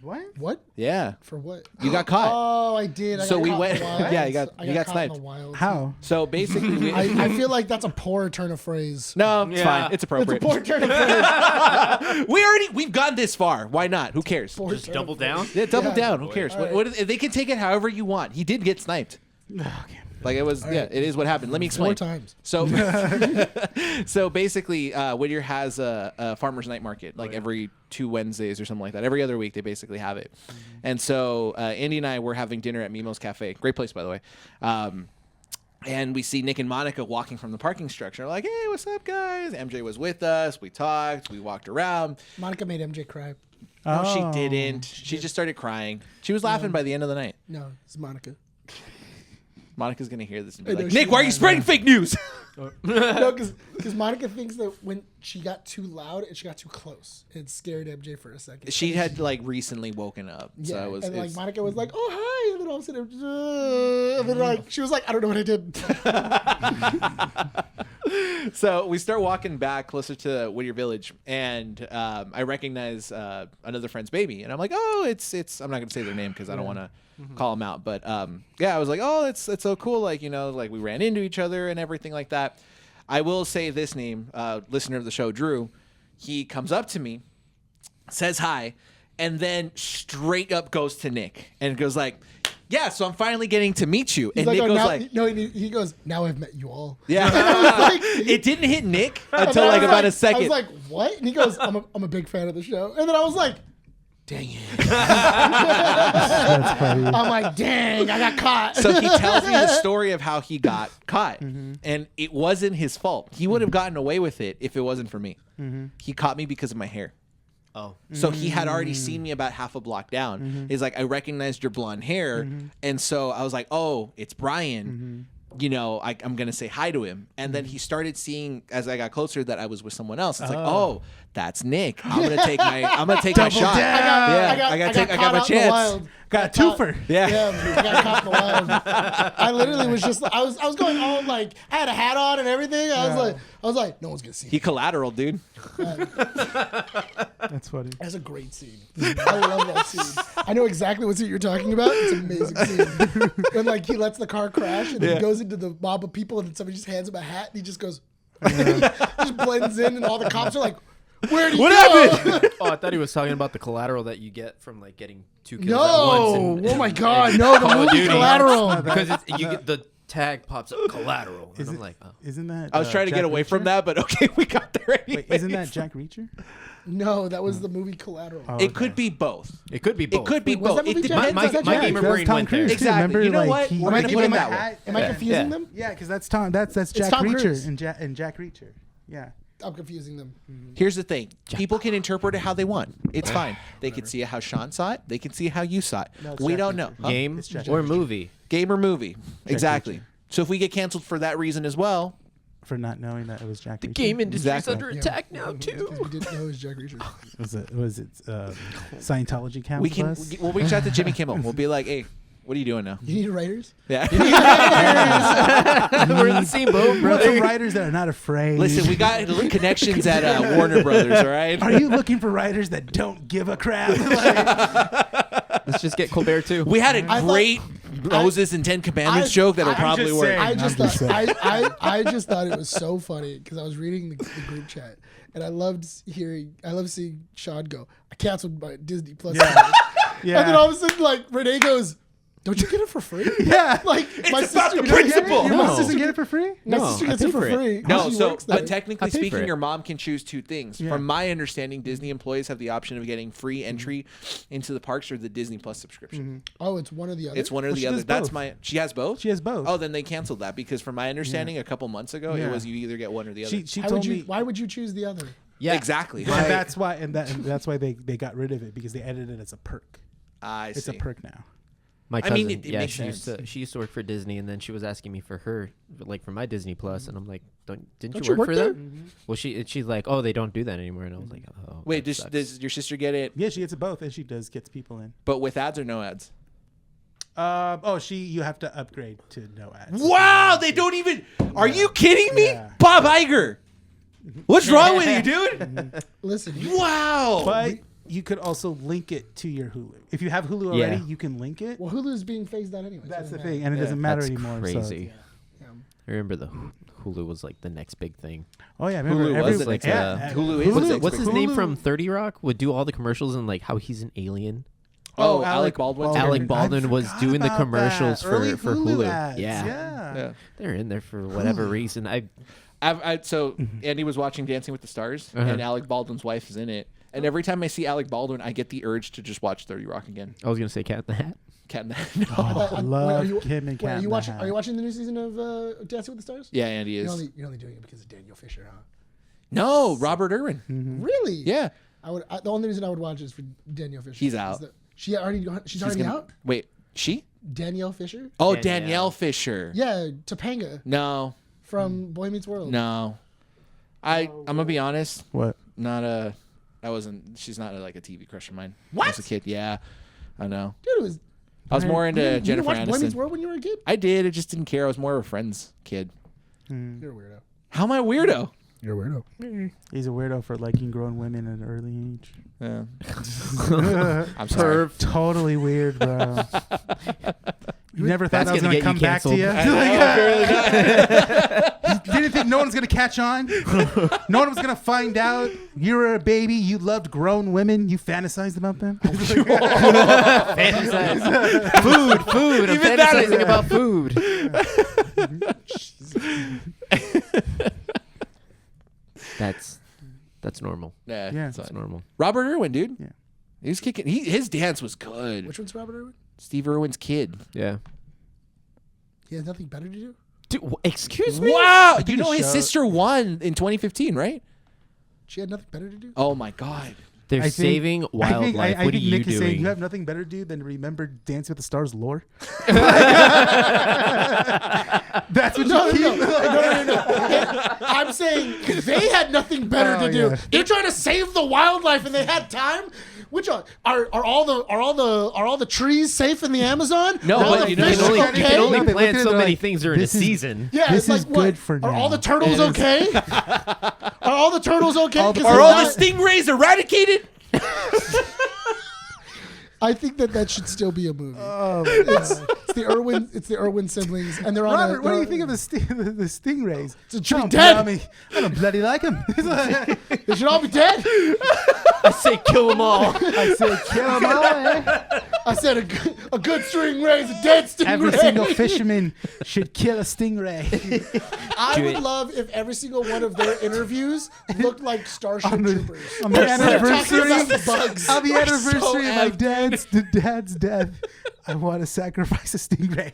What? Yeah. For what? You got caught. Oh, I did. So we went. Yeah, you got caught sniped. in the wild. How? So basically, I feel like that's a poor turn of phrase. no, it's Yeah. fine. It's appropriate. It's a poor turn of phrase. We've gone this far. Why not? Who cares? Poor Just turn double of phrase. down. Yeah, double Yeah. down. Who cares? All right. What they can take it however you want. He did get sniped. Okay. Like it was. Yeah, it is what happened. Let me explain. 4 times. So, so basically, Whittier has a farmer's night market like every 2 Wednesdays or something like that. Every other week, they basically have it. Mm-hmm. And so Andy and I were having dinner at Mimo's Cafe. Great place, by the way. And we see Nick and Monica walking from the parking structure. Like, hey, what's up, guys? MJ was with us. We talked. We walked around. Monica made MJ cry. No, she didn't. She just started crying. She was laughing by the end of the night. No, it's Monica. Monica's going to hear this and be I know like, she Nick, why are you is. spreading fake news? No, because Monica thinks that when she got too loud and she got too close, it scared MJ for a second. She had like recently woken up. Yeah, So it was, and like it's- Monica was like, "Oh hi," and then all of a sudden, and then like she was like, "I don't know what I did." So we start walking back closer to Whittier Village, and I recognize another friend's baby, and I'm like, "Oh, it's." I'm not gonna say their name because I don't want to call them out, but yeah, I was like, "Oh, it's so cool!" Like like we ran into each other and everything like that. I will say this name, listener of the show, Drew. He comes up to me, says hi, and then straight up goes to Nick and goes like, "Yeah, so I'm finally getting to meet you." And He's Nick "Oh, goes now, like, "No," he goes, "Now I've met you all." "Yeah." Like, It didn't hit Nick and until then I like was about a second. I was like, "What?" And he goes, I'm a big fan of the show." And then I was like, "Dang it!" That's funny. I'm like, "Dang, I got caught." So he tells me the story of how he got caught, and it wasn't his fault. He would have gotten away with it if it wasn't for me. He caught me because of my hair. Oh. So he had already seen me about half a block down. He's like, I recognized your blonde hair, and so I was like, oh, it's Bryan. You know, I'm gonna say hi to him, and then he started seeing as I got closer that I was with someone else. It's like, oh, that's Nick. I'm gonna take my shot. I got my chance. Got a twofer. Yeah. Yeah, I got caught in the wild. I literally was just, I was going all like, I had a hat on and everything. I was like, no one's gonna see He me. collateral, dude. That's funny. That's a great scene. I love that scene. I know exactly what scene you're talking about. It's an amazing scene. When like he lets the car crash and then he goes into the mob of people and then somebody just hands him a hat and he just goes, just blends in and all the cops are like, where did you go? Oh, I thought he was talking about the collateral that you get from like getting 2 kills No. at once. Oh my God. No, the Call of movie Duty. Collateral. Because you get the tag pops up collateral, and I'm like, oh. Isn't that? I was trying to Jack get away from Reacher? that, but okay, we got there. Wait, isn't that Jack Reacher? No, that was the movie Collateral. Oh, It could be both. It could be both. It could be Wait, was both. that It movie depends. My Is that gamer That's brain Tom went Cruise, there. too. Exactly. Remember, You know like, what? he- We're gonna Am I put him giving that that- way. Am I confusing Yeah. them? Yeah, because that's Tom. That's Jack Tom Reacher Cruise. and Jack Reacher. Yeah. I'm confusing them. Here's the thing: people can interpret it how they want. It's fine. They can see it how Sean saw it. They can see it how you saw it. No, it's We Jack don't know. Reacher. Huh? Game It's Jack or Reacher. movie. Game or movie? Exactly. So if we get canceled for that reason as well, For not knowing that it was Jack The Reacher. game industry's Exactly. under attack now too. Because we didn't know it was Jack Reacher. Was it Scientology count? we can. We'll reach out to Jimmy Kimmel. We'll be like, "Hey, what are you doing now?" You need writers? Yeah. We're in the same boat, We want some brother. writers that are not afraid. Listen, we got connections at Warner Brothers. All right. Are you looking for writers that don't give a crap? Let's just get Colbert too. We had a I thought- great Moses and Ten Commandments joke that'll I'm probably just work. saying. I just I'm just thought I just thought it was so funny because I was reading the group chat and I loved seeing Sean go, I canceled my Disney Plus. Yeah. Yeah. And then all of a sudden like Rene goes, don't you get it for free? Yeah. Like my about sister the you don't get it? principle. Your No. sister Doesn't get it for free? My No, sister I gets pay it for for it. free. No, She so works there. but technically I pay for speaking, it. your mom can choose 2 things. Yeah. From my understanding, Disney employees have the option of getting free entry into the parks or the Disney Plus subscription. Oh, it's one or the other. It's one or Well, the she other. does That's both. she has both. She has both. Oh, then they canceled that because from my understanding, a couple months ago, Yeah. it was you either get one or the other. She How told would you, me. why would you choose the other? Yeah, Exactly. And that's why. And that's why they got rid of it because they added it as a perk. I see. It's a perk now. My I cousin, mean, it yeah, makes she used sense. to work for Disney, and then she was asking me for her, like for my Disney Plus, and I'm like, didn't Don't you you work work for there? them? Well, she's like, oh, they don't do that anymore, and I was like, oh, Wait, that does your sister get it, Yeah, she gets it both, and she gets people in. but with ads or no ads? You have to upgrade to no ads. Wow, they don't even. Are you kidding me, Yeah. Bob Iger? What's wrong with you, dude? Listen, Wow. But you could also link it to your Hulu. If you have Hulu already, Yeah. you can link it. well, Hulu's being phased out anyway. That's so the it doesn't thing, and it doesn't matter That's anymore. crazy. matter. I remember the Hulu was like the next big thing. Oh yeah, I remember Hulu was the next Hulu is the next What's big his thing. name from 30 Rock? Would do all the commercials and like how he's an alien. Oh, Alec Baldwin. Alec Baldwin was forgot doing the about commercials that. Early for Hulu. ads. Yeah. Yeah. They're in there for whatever reason. So Andy was watching Dancing with the Stars, and Alec Baldwin's wife is in it. And every time I see Alec Baldwin, I get the urge to just watch 30 Rock again. I was gonna say Cat in the Hat. Cat in the Hat. No. I love him and Wait, Cat. are you watching the new season of Dancing with the Stars? Yeah, Andy You're is. only doing it because of Daniel Fisher, huh? No, Robert Irwin. Really? Yeah. The only reason I would watch is for Danielle Fisher. He's out. She's already gonna- out. Wait, she? Danielle Fisher. Oh, Danielle. Danielle Fisher. Yeah, Topanga No, from Boy Meets World. no. I'm gonna be honest. What? She's not like a TV crush of mine. What? As a kid, yeah. I know. Dude, it was. I was more into You didn't Jennifer watch Boy Meets Aniston. World when you were a kid? I did. I just didn't care. I was more of a Friends kid. You're a weirdo. How am I a weirdo? You're a weirdo. He's a weirdo for liking grown women at an early age. Yeah. I'm sorry. Totally weird, bro. You never thought That's I was gonna going to get you come back to canceled. you? You didn't think no one was going to catch on? No one was going to find out you were a baby, you loved grown women, you fantasized about them? Food. I'm Even that is- fantasizing about food. That's normal. Yeah, Yeah. it's That's fine. normal. Robert Irwin, dude. Yeah. He was kicking. His dance was good. Which one's Robert Irwin? Steve Irwin's kid. Yeah. He has nothing better to do. Dude, excuse me. Wow, think you know his his show- sister won in 2015, right? She had nothing better to do. Oh my God. They're I think- saving wildlife. I What are think you Nick is saying doing? you have nothing better to do than remember Dance with the Stars lore. That's what No. you keep. I'm saying they had nothing better to do. yeah. They're trying to save the wildlife, and they had time. Which are all the trees safe in the Amazon? No, Are all but the you know, fish you you okay? can only They look plant at so it many like, things during a this is- season. Yeah, This it's is like, good what? for Are all now. the turtles It is. okay? Are all the turtles okay? 'Cause Are they're all the not- stingrays eradicated? I think that should still be a movie. Oh, It's the Irwin siblings, and they're on. Robert, what do you think of the stingrays? It should be Chomp, dead. yummy. I don't bloody like them. They should all be dead. I say kill them all. I said kill them all. Eh? I said a good stingray is a dead stingray. Every single fisherman should kill a stingray. I Do would it. love if every single one of their interviews looked like Starship Troopers. On the They're talking anniversary, about bugs. on the They're anniversary so of my amped. dad's death, I want to sacrifice a stingray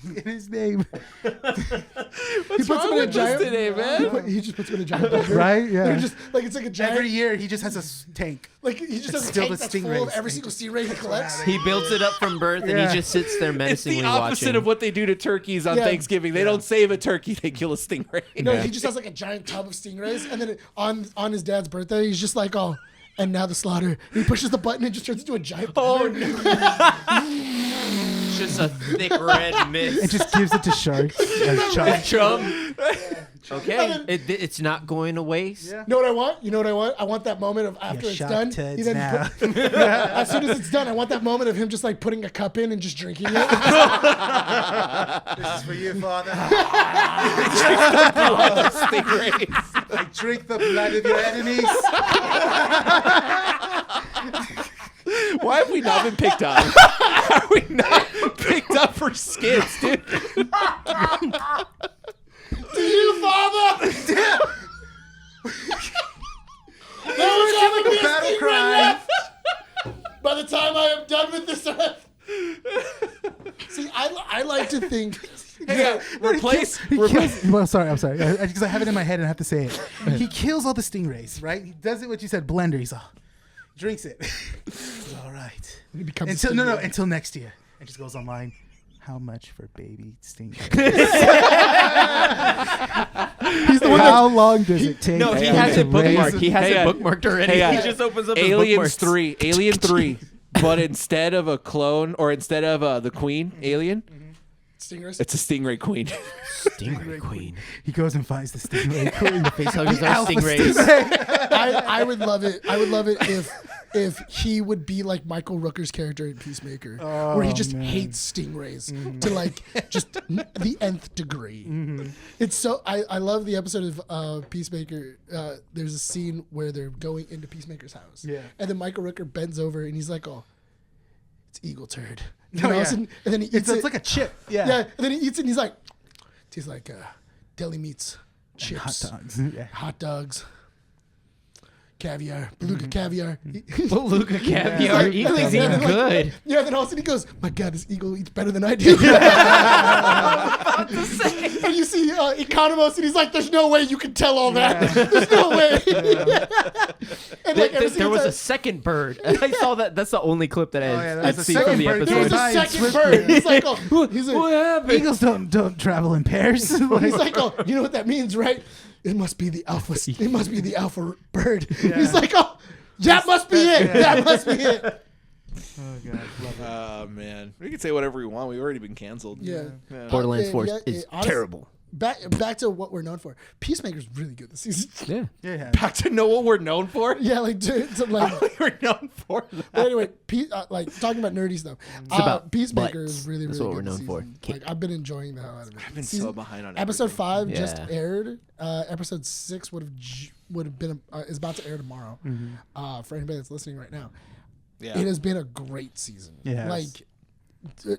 in his name. What's puts him wrong in a with this giant- today, man? He just puts them in a giant bunker. Right? Yeah. They're just like it's like a giant. Every year he just has a tank. Like he just has a still tank the that's full stingrays. of every single stingray he collects. He builds it up from birth, and Yeah. he just sits there It's menacingly the opposite watching. of what they do to turkeys on Yeah. Thanksgiving. They don't save a turkey; they kill a stingray. No, he just has like a giant tub of stingrays, and then on his dad's birthday, he's just like, oh, and now the slaughter. And he pushes the button and just turns into a giant. Oh, It's just a thick red mist. And just gives it to sharks. Chomp. Chum. Okay, it's not going to waste. Yeah. You know what I want? You know what I want? I want that moment of after You it's shark done. turds he then now. as soon as it's done, I want that moment of him just like putting a cup in and just drinking it. This is for you, Father. stingrays. I drink the blood of your enemies. Why have we not been picked up? How are we not picked up for skits, dude? To you, Father. There was never be a Battle stingray cry. left. By the time I am done with this earth. See, I like to think. Yeah, replace. Well, sorry, I'm sorry. Because I have it in my head and I have to say it. He kills all the stingrays, right? He does it what you said, blender. He's all, drinks it. He's all right. He becomes Until next year. And just goes online. How much for baby stingray? He's the one How long does it take? No, he to has it raise bookmarked. He has Hey, it bookmarked already. hey, He just opens up his Aliens bookmarks. 3. Alien 3. But instead of a clone, or instead of the queen alien, Stingers. it's a stingray queen. Stingray Queen. He goes and finds the stingray queen. Facehuggers are Alpha stingrays. I would love it. I would love it if he would be like Michael Rooker's character in Peacemaker, where he just hates stingrays to like just the nth degree. It's so I love the episode of Peacemaker. There's a scene where they're going into Peacemaker's house, and then Michael Rooker bends over and he's like, "Oh, it's eagle turd." And, all of a sudden- and then he eats It's it. like a chip. yeah, Yeah. and then he eats it and he's like, tastes like deli meats, chips, Hot dogs. Yeah. hot dogs, caviar, beluga caviar. Beluga caviar. He's like- Eagle's and eating then, like, good. yeah, then all of a sudden he goes, "My God, this eagle eats better than I do." And you see Economos, and he's like, "There's no way you can tell all that. There's no way." And like every There single was time- a second bird. I saw that. That's the only clip that there I've was a seen from second the bird. there was episode. a Giant second swift bird. He's like, "Oh, he's like, happened? Eagles don't travel in pairs. he's like, oh, you know what that means, right? It must be the alpha. It must be the alpha bird." He's like, "Oh, that must be it. That must be it." Oh God, love it. Oh man, we can say whatever we want. We've already been canceled. Yeah. Borderlands 4 yeah, is honestly, terrible. Back to what we're known for. Peacemaker's really good this season. Yeah. Yeah. Back to know what we're known for. Yeah, like to like. We're known for that. But anyway, like talking about nerdy stuff. about Peacemaker butts. is really That's really what we're good this known for. season. Like I've been enjoying the hell out of it. I've been Season- so behind on Episode 5 just Yeah. aired. Episode 6 would have been is about to air tomorrow. For anybody that's listening right now, Yeah. it has been a great season. Yes. Like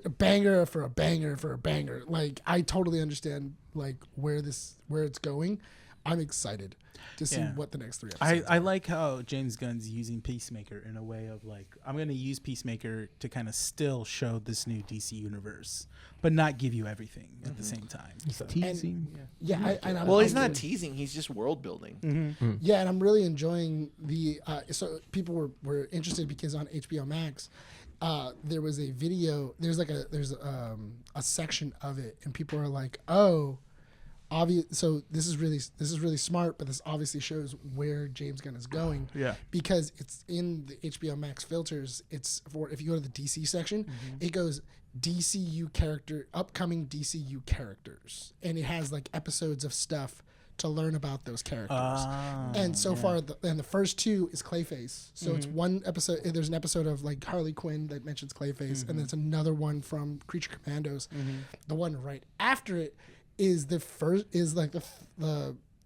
a banger for a banger for a banger. Like I totally understand like where it's going. I'm excited to see Yeah. what the next 3 episodes. I like how James Gunn's using Peacemaker in a way of like, I'm going to use Peacemaker to kind of still show this new DC universe, but not give you everything at the same time. So. Teasing. Yeah, I'm Well, he's not really- teasing. He's just world building. Yeah, and I'm really enjoying the. So people were interested because on HBO Max, there was a video. There's a section of it, and people are like, "Oh, obvious." So this is really smart, but this obviously shows where James Gunn is going. Yeah. Because it's in the HBO Max filters. It's for if you go to the DC section, it goes DCU upcoming DCU characters, and it has like episodes of stuff to learn about those characters. And so far, the first two is Clayface. So it's one episode. There's an episode of like Harley Quinn that mentions Clayface, and there's another one from Creature Commandos. The one right after it is the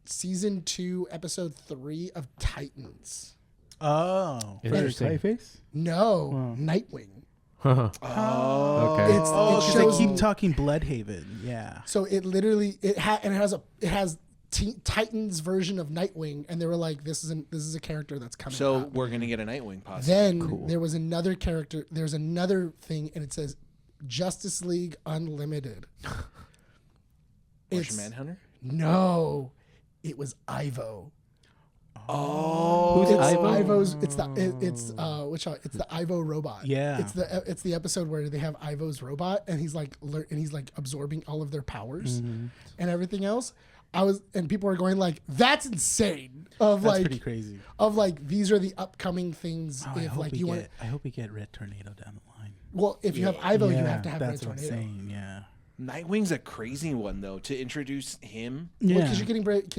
season 2, episode 3 of Titans. Oh, Interesting. Clayface? No, Nightwing. Okay. It They shows keep talking Bloodhaven. Yeah. So it literally it has Titans version of Nightwing, and they were like, this is a character that's coming. So out. we're gonna get a Nightwing possibly. Then there was another character. There's another thing, and it says Justice League Unlimited. Martian Manhunter? No, it was Ivo. Oh, Who's It's Ivo? Ivo's. It's the Ivo robot. Yeah. It's the episode where they have Ivo's robot, and he's like absorbing all of their powers and everything else. And people are going like, that's insane. That's pretty crazy. Of like, these are the upcoming things. I if hope like we you get, want, I hope we get Red Tornado down the line. well, if you have Ivo, you have to have Red that's what I'm Tornado. saying. Yeah. Nightwing's a crazy one though to introduce him. Well, Yeah. because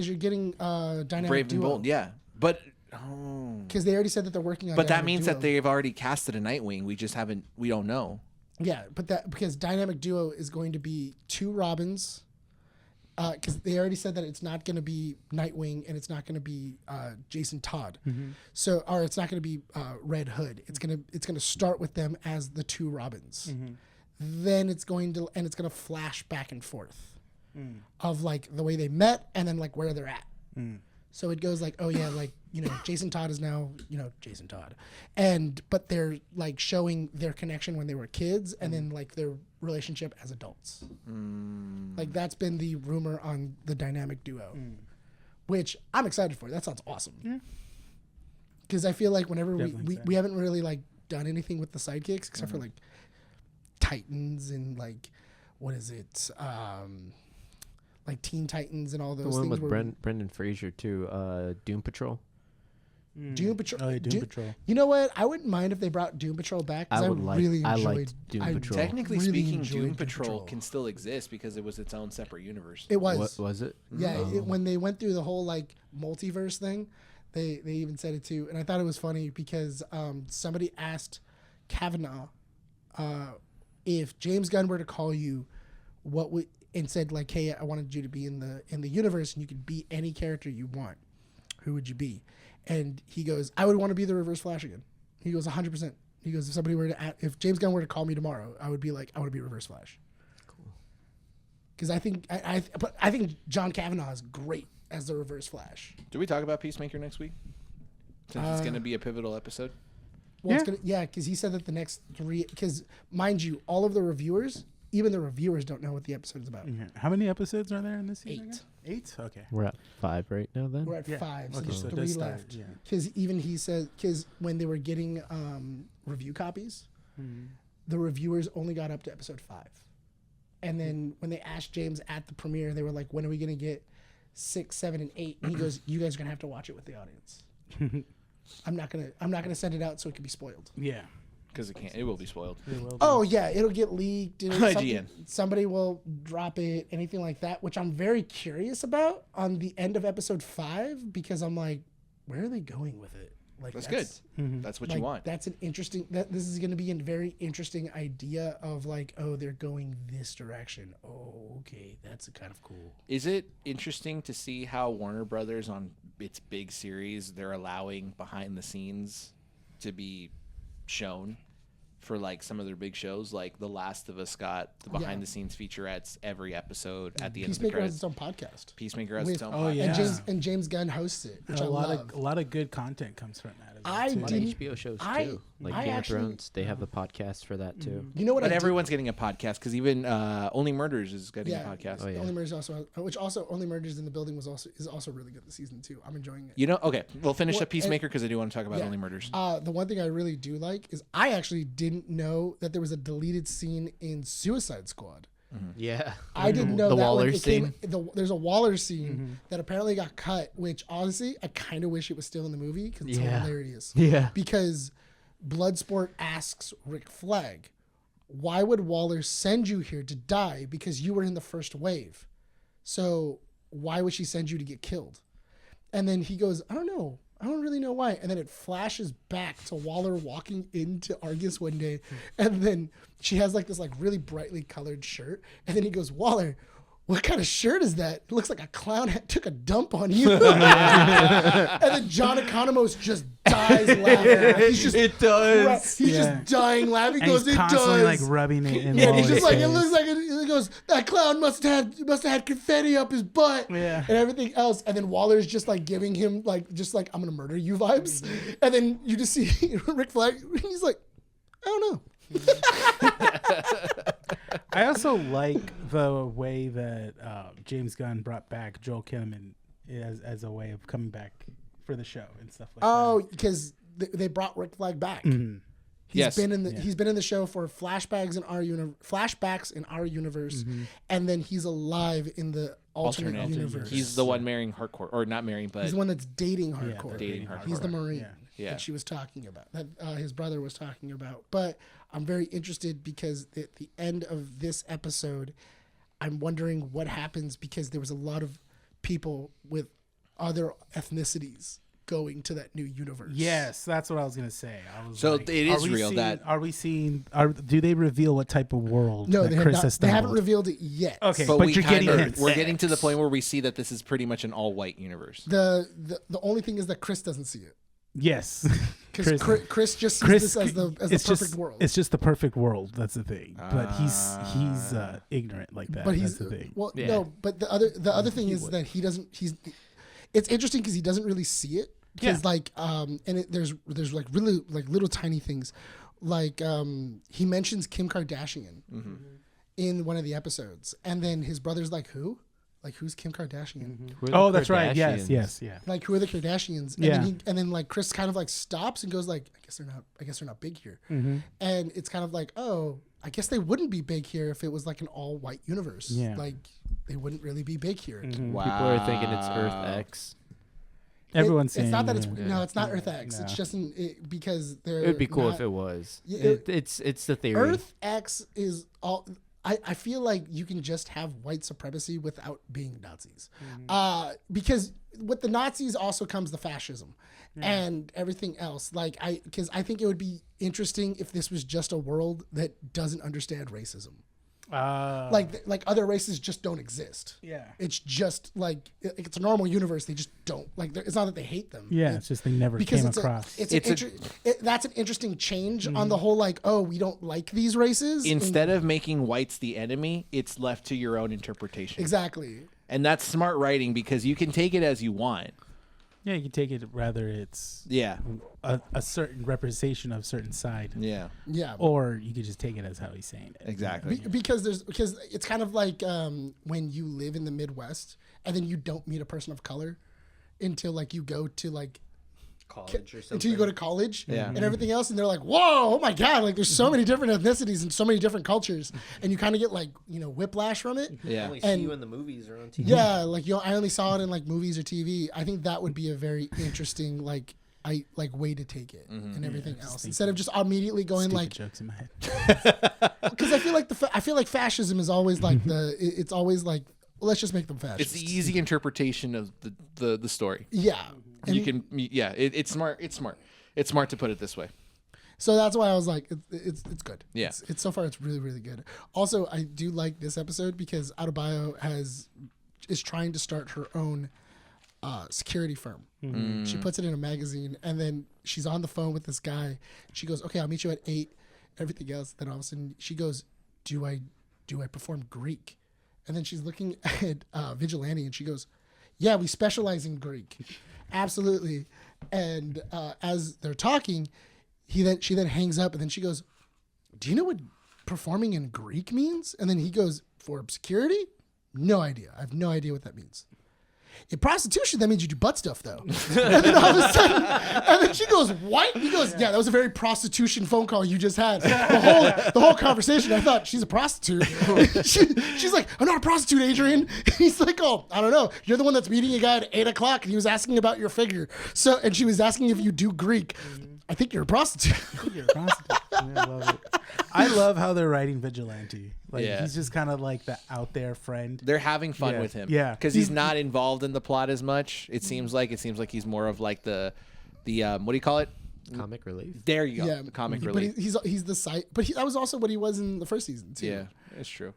you're getting Dynamic Brave and Duo. Bold, yeah. But Because they already said that they're working on. but that Dynamic means Duo. that they've already casted a Nightwing. We just haven't. We don't know. Yeah, but because Dynamic Duo is going to be 2 Robins. Because they already said that it's not going to be Nightwing and it's not going to be Jason Todd. So, or it's not going to be Red Hood. It's gonna start with them as the 2 Robins. Then it's going to flash back and forth of like the way they met and then like where they're at. So it goes like, oh yeah, like, Jason Todd is now, Jason Todd. But they're like showing their connection when they were kids and then like their relationship as adults. Like that's been the rumor on the Dynamic Duo, which I'm excited for. That sounds awesome. Because I feel like whenever we haven't really like done anything with the sidekicks except for like Titans and like, what is it? Like Teen Titans and all those The one things. with Brendan Fraser too. Doom Patrol. Doom Patrol. Oh, yeah, Doom Patrol. You know what? I wouldn't mind if they brought Doom Patrol back. 'Cause I would like- really I enjoyed liked Doom Patrol. Technically really speaking, enjoyed Doom Doom Patrol Patrol. can still exist because it was its own separate universe. It was. What was it? Yeah, when they went through the whole like multiverse thing, they even said it too, and I thought it was funny because somebody asked Kavanaugh if James Gunn were to call you, what would and said like, hey, I wanted you to be in the universe and you could be any character you want, who would you be? And he goes, I would want to be the Reverse Flash again. He goes 100%. He goes, if James Gunn were to call me tomorrow, I would be like, I want to be Reverse Flash. Cool. Because I think John Kavanaugh is great as the Reverse Flash. Do we talk about Peacemaker next week? Since it's going to be a pivotal episode. Well, because he said that the next 3, because mind you, all of the reviewers, even the reviewers don't know what the episode is about. How many episodes are there in this season? 8. again? 8? Okay. We're at 5 right now. Then We're at 5, so Okay, there's so it 3 does start, left. yeah. Because even he said, because when they were getting review copies, the reviewers only got up to episode 5. And then when they asked James at the premiere, they were like, when are we going to get 6, 7, and 8? And he goes, you guys are going to have to watch it with the audience. I'm not gonna send it out so it can be spoiled. Yeah. Because it will be spoiled. Oh yeah, it'll get leaked. IGN. Somebody will drop it, anything like that, which I'm very curious about on the end of episode 5 because I'm like, where are they going with it? Like That's good. That's what you want. That's an interesting. This is going to be a very interesting idea of like, oh, they're going this direction. Oh, okay, that's kind of cool. Is it interesting to see how Warner Brothers on its big series, they're allowing behind the scenes to be shown for like some of their big shows? Like The Last of Us got the behind the scenes featurettes every episode at the end of the Peacemaker has credits. its own podcast. Peacemaker has its own Oh, podcast. yeah. And James Gunn hosts it, which a I love. lot of good content comes from that. As well, I too. a lot of didn't- HBO shows I- too, like I Game actually- of Thrones. They have a podcast for that too. You know what? But I everyone's getting a podcast because even Only Murders is getting a podcast. Oh, yeah. Only Murders Only Murders in the Building is also really good this season too. I'm enjoying it. You know, okay, we'll finish Well, up Peacemaker because I do want to talk about yeah. Only Murders. The one thing I really do like is I actually didn't know that there was a deleted scene in Suicide Squad. Yeah, I didn't know the that Waller when it scene. there's a Waller scene that apparently got cut, which honestly I kind of wish it was still in the movie because it's Yeah. hilarious. Yeah. Because Bloodsport asks Rick Flag, "Why would Waller send you here to die? Because you were in the first wave. So why would she send you to get killed? And then he goes, I don't know. I don't really know why. And then it flashes back to Waller walking into Argus one day. And then she has like this like really brightly colored shirt. And then he goes, Waller, what kind of shirt is that? It looks like a clown took a dump on you. And then John Economos just dies laughing. He's just, it does. He's just dying laughing. He And goes, he's it constantly does. like rubbing it in. Yeah, and he's Waller's just like, it face. looks like he goes, that clown must have had confetti up his butt. Yeah. And everything else. And then Waller's just like giving him like I'm gonna murder you vibes. And then you just see Rick Flag, he's like, I don't know. I also like the way that James Gunn brought back Joel Kinnaman as a way of coming back for the show and stuff like that. Because they brought Rick Flag back. Mm-hmm. He's been in the show for flashbacks in our universe, and then he's alive in the alternate universe. He's the one marrying Hardcore, or not marrying, but He's the one that's dating Hardcore. dating Hardcore. He's the Marine Yeah. that she was talking about, that his brother was talking about. But I'm very interested because at the end of this episode, I'm wondering what happens because there was a lot of people with other ethnicities going to that new universe. Yes, that's what I was gonna say. So it is real do they reveal what type of world No, that they have Chris not. has They haven't stumbled? revealed it yet. Okay, but but we you're getting hints. we're getting to the point where we see that this is pretty much an all-white universe. The only thing is that Chris doesn't see it Yes, because Chris just sees this as the it's perfect just, world. It's just the perfect world. That's the thing. But he's ignorant like that. But he's that's the thing. well, no. But the other thing is that he doesn't. It's interesting because he doesn't really see it. Because there's like really like little tiny things, like he mentions Kim Kardashian in one of the episodes, and then his brother's like, who? Like, who's Kim Kardashian? Oh, that's right. Yes, yeah. Like, who are the Kardashians? And then like Chris kind of like stops and goes like, I guess they're not big here. And it's kind of like, oh, I guess they wouldn't be big here if it was like an all white universe. Yeah. Like they wouldn't really be big here. Wow. People are thinking it's Earth X. Everyone's saying it's not that it's yeah. no, it's not Earth X. No. It's just because they're. It would be cool not- if it was. Yeah, It's the theory. Earth X is all. I feel like you can just have white supremacy without being Nazis, because with the Nazis also comes the fascism and everything else. Because I think it would be interesting if this was just a world that doesn't understand racism. Like other races just don't exist. Yeah. It's just like it's a normal universe. They just don't like. It's not that they hate them. Yeah, it's just they never came across. That's an interesting change on the whole. Like, oh, we don't like these races. Instead of making whites the enemy, it's left to your own interpretation. Exactly. And that's smart writing because you can take it as you want. Yeah, you can take it rather it's Yeah. a certain representation of a certain side. Yeah. Yeah. Or you could just take it as how he's saying it. Exactly. Because it's kind of like when you live in the Midwest and then you don't meet a person of color until like you go to like College or something. until you go to college Yeah. and everything else, and they're like, whoa, oh my god, like there's so many different ethnicities and so many different cultures, and you kind of get like whiplash from it. Yeah. Only see you in the movies or on TV. Yeah, like I only saw it in like movies or TV. I think that would be a very interesting like way to take it and everything else instead of just immediately going Stupid like jokes in my head. because I feel like fascism is always like it's always like, well, let's just make them fascist. It's the easy interpretation of the story. Yeah. And You can it's smart. It's smart to put it this way. So that's why I was like, it's good. Yeah. It's so far it's really, really good. Also, I do like this episode because Adebayo is trying to start her own security firm. She puts it in a magazine, and then she's on the phone with this guy. She goes, "Okay, I'll meet you at 8." Everything else. Then all of a sudden, she goes, "Do I perform Greek?" And then she's looking at Vigilante, and she goes, "Yeah, we specialize in Greek." Absolutely. And as they're talking, she then hangs up, and then she goes, "Do you know what performing in Greek means?" And then he goes, "For security? No idea. I have no idea what that means." In prostitution, that means you do butt stuff, though. And then all of a sudden, and then she goes, "What?" He goes, "Yeah, that was a very prostitution phone call you just had. The whole conversation. I thought she's a prostitute." She's like, "I'm not a prostitute, Adrian." He's like, "Oh, I don't know. You're the one that's meeting a guy at 8 o'clock, and he was asking about your figure. And she was asking if you do Greek. I think you're a prostitute." I love it. I love how they're writing Vigilante. Like Yeah. he's just kind of like the out there friend. They're having fun Yeah. with him. Yeah. Because he's not involved in the plot as much. It seems like he's more of like the what do you call it? Comic relief. There you go. Yeah, The comic but relief. he's the site. But that was also what he was in the first season too. Yeah, it's true.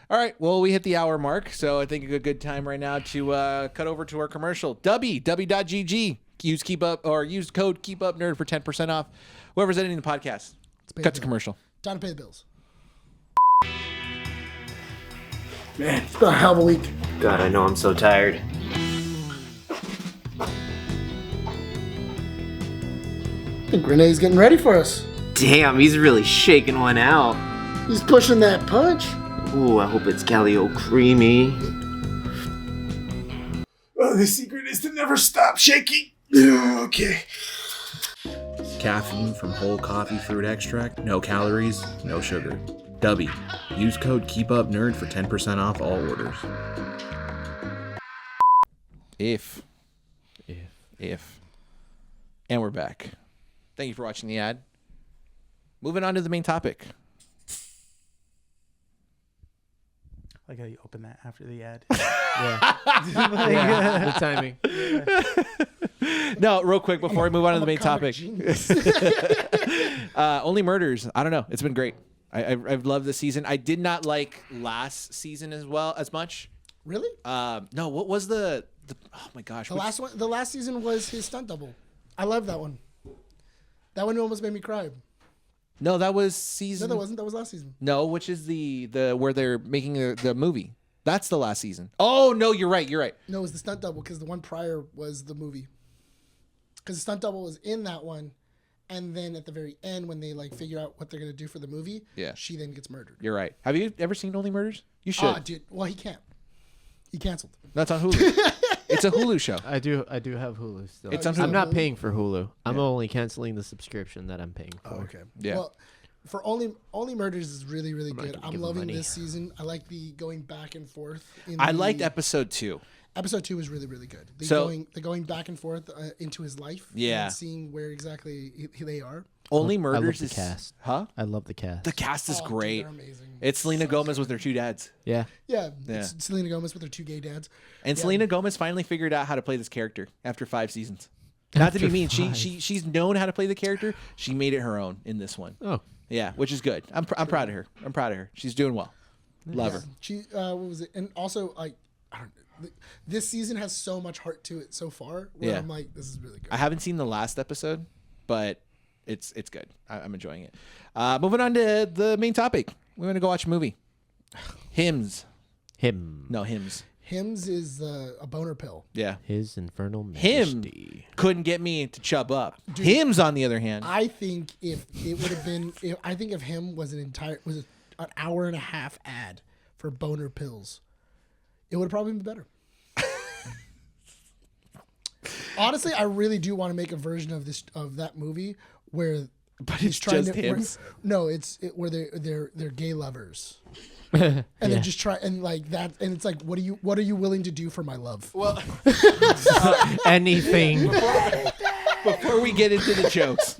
All right, well, we hit the hour mark, so I think a good time right now to cut over to our commercial. W.GG. Use code Keep Up Nerd for 10% off. Whoever's editing the podcast. pay Cut the to bill. commercial. Time to pay the bills. Man, it's been a hell of a week. God, I know I'm so tired. I think Rene's getting ready for us. Damn, he's really shaking one out. He's pushing that punch. Ooh, I hope it's Calio creamy. Oh, the secret is to never stop shaking. Okay. Caffeine from whole coffee fruit extract. No calories, no sugar. W. Use code Keep Up Nerd for 10% off all orders. If. And we're back. Thank you for watching the ad. Moving on to the main topic. Like how you open that after the ad. Yeah, the timing. No, real quick before we move on to the main topic. Genius. Only Murders. I don't know. It's been great. I've loved this season. I did not like last season as much. Really? No, what was the oh my gosh. The last season was his stunt double. I love that one. That one almost made me cry. No, that was No, season. that wasn't. That was last season. No, which is the where they're making the movie. That's the last season. Oh no, you're right. No, it was the stunt double because the one prior was the movie. Because the stunt double was in that one, and then at the very end, when they like figure out what they're gonna do for the movie, Yeah. she then gets murdered. You're right. Have you ever seen Only Murders? You should. Ah, dude. Well, he can't. He canceled. That's on Hulu. It's a Hulu show. I do have Hulu still. It's on I'm Hulu. not paying for Hulu. I'm only canceling the subscription that I'm paying for. Oh, okay. Yeah. Well, for Only Murders is really really not good. gonna I'm give him loving money. this season. I like the going back and forth. I liked episode 2. Episode 2 was really really good. The going back and forth into his life. Yeah. And seeing where exactly they are. Only I love Murders the is cast. Huh? I love the cast. The cast is Oh, dude, great. they're amazing. It's Selena Gomez with her 2 dads. Yeah. Yeah. Yeah. It's Selena Gomez with her 2 gay dads. And Yeah. Selena Gomez finally figured out how to play this character after 5 seasons. Not to be After mean, 5. she's known how to play the character. She made it her own in this one. Oh. Yeah, which is good. I'm proud of her. She's doing well. Love her. She what was it? And also I don't know, this season has so much heart to it so far. Where Yeah. I'm like, this is really good. I haven't seen the last episode, but it's good. I'm enjoying it. Moving on to the main topic. We're gonna go watch a movie. Hymns. No, Hymns. Hymns is a boner pill. Yeah. His Infernal Him Majesty. couldn't get me to chub up. Hymns, on the other hand. I think if it would have been, if him was an hour and a half ad for boner pills, it would have probably been better. Honestly, I really do want to make a version of that movie where, But he's it's trying just to. hymns. Where they're gay lovers. And then just try and like that, and it's like, what are you willing to do for my love? Well, Anything. before we get into the jokes,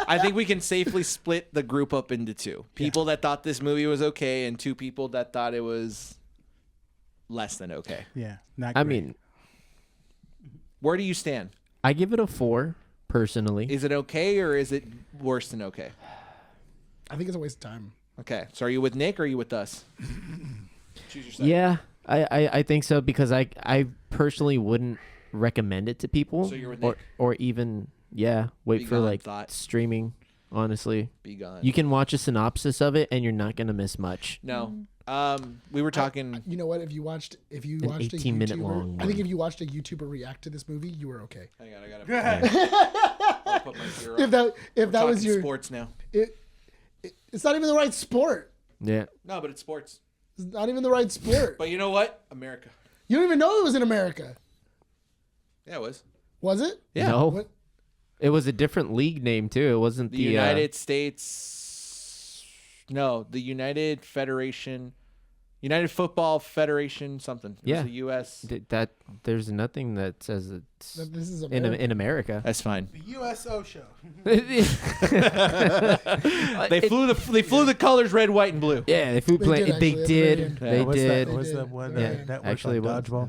I think we can safely split the group up into 2. People that thought this movie was okay and 2 people that thought it was less than okay. Yeah. Not I great. mean, Where do you stand? I give it a 4 personally. Is it okay or is it worse than okay? I think it's a waste of time. Okay. So are you with Nick or are you with us? Choose your side. Yeah, I think so because I personally wouldn't recommend it to people. So you're with or Nick? or even wait Be for gone, like thought. streaming. Honestly, Be gone. you can watch a synopsis of it and you're not gonna miss much. No. We were talking. You know what? If you watched a 18-minute YouTuber, long I think one. if you watched a YouTuber react to this movie, you were okay. Hang on, I gotta put my ear up. If that was Talking your, sports now. it's not even the right sport. Yeah, No, but it's sports. It's not even the right sport. But you know what? America. You don't even know it was in America, Yeah, it was. was it? Yeah. no, What? it was a different league name too. It wasn't The the United States. No, the United Federation United Football Federation something. It was Yeah. the U.S. That there's nothing that says it's That this is in America. That's fine. The USO show. They flew the colors red, white, and blue. Yeah, they flew They play. did They actually, did. yeah. They What's did. That, what's They that did. one Yeah. that Actually, like it was. dodgeball?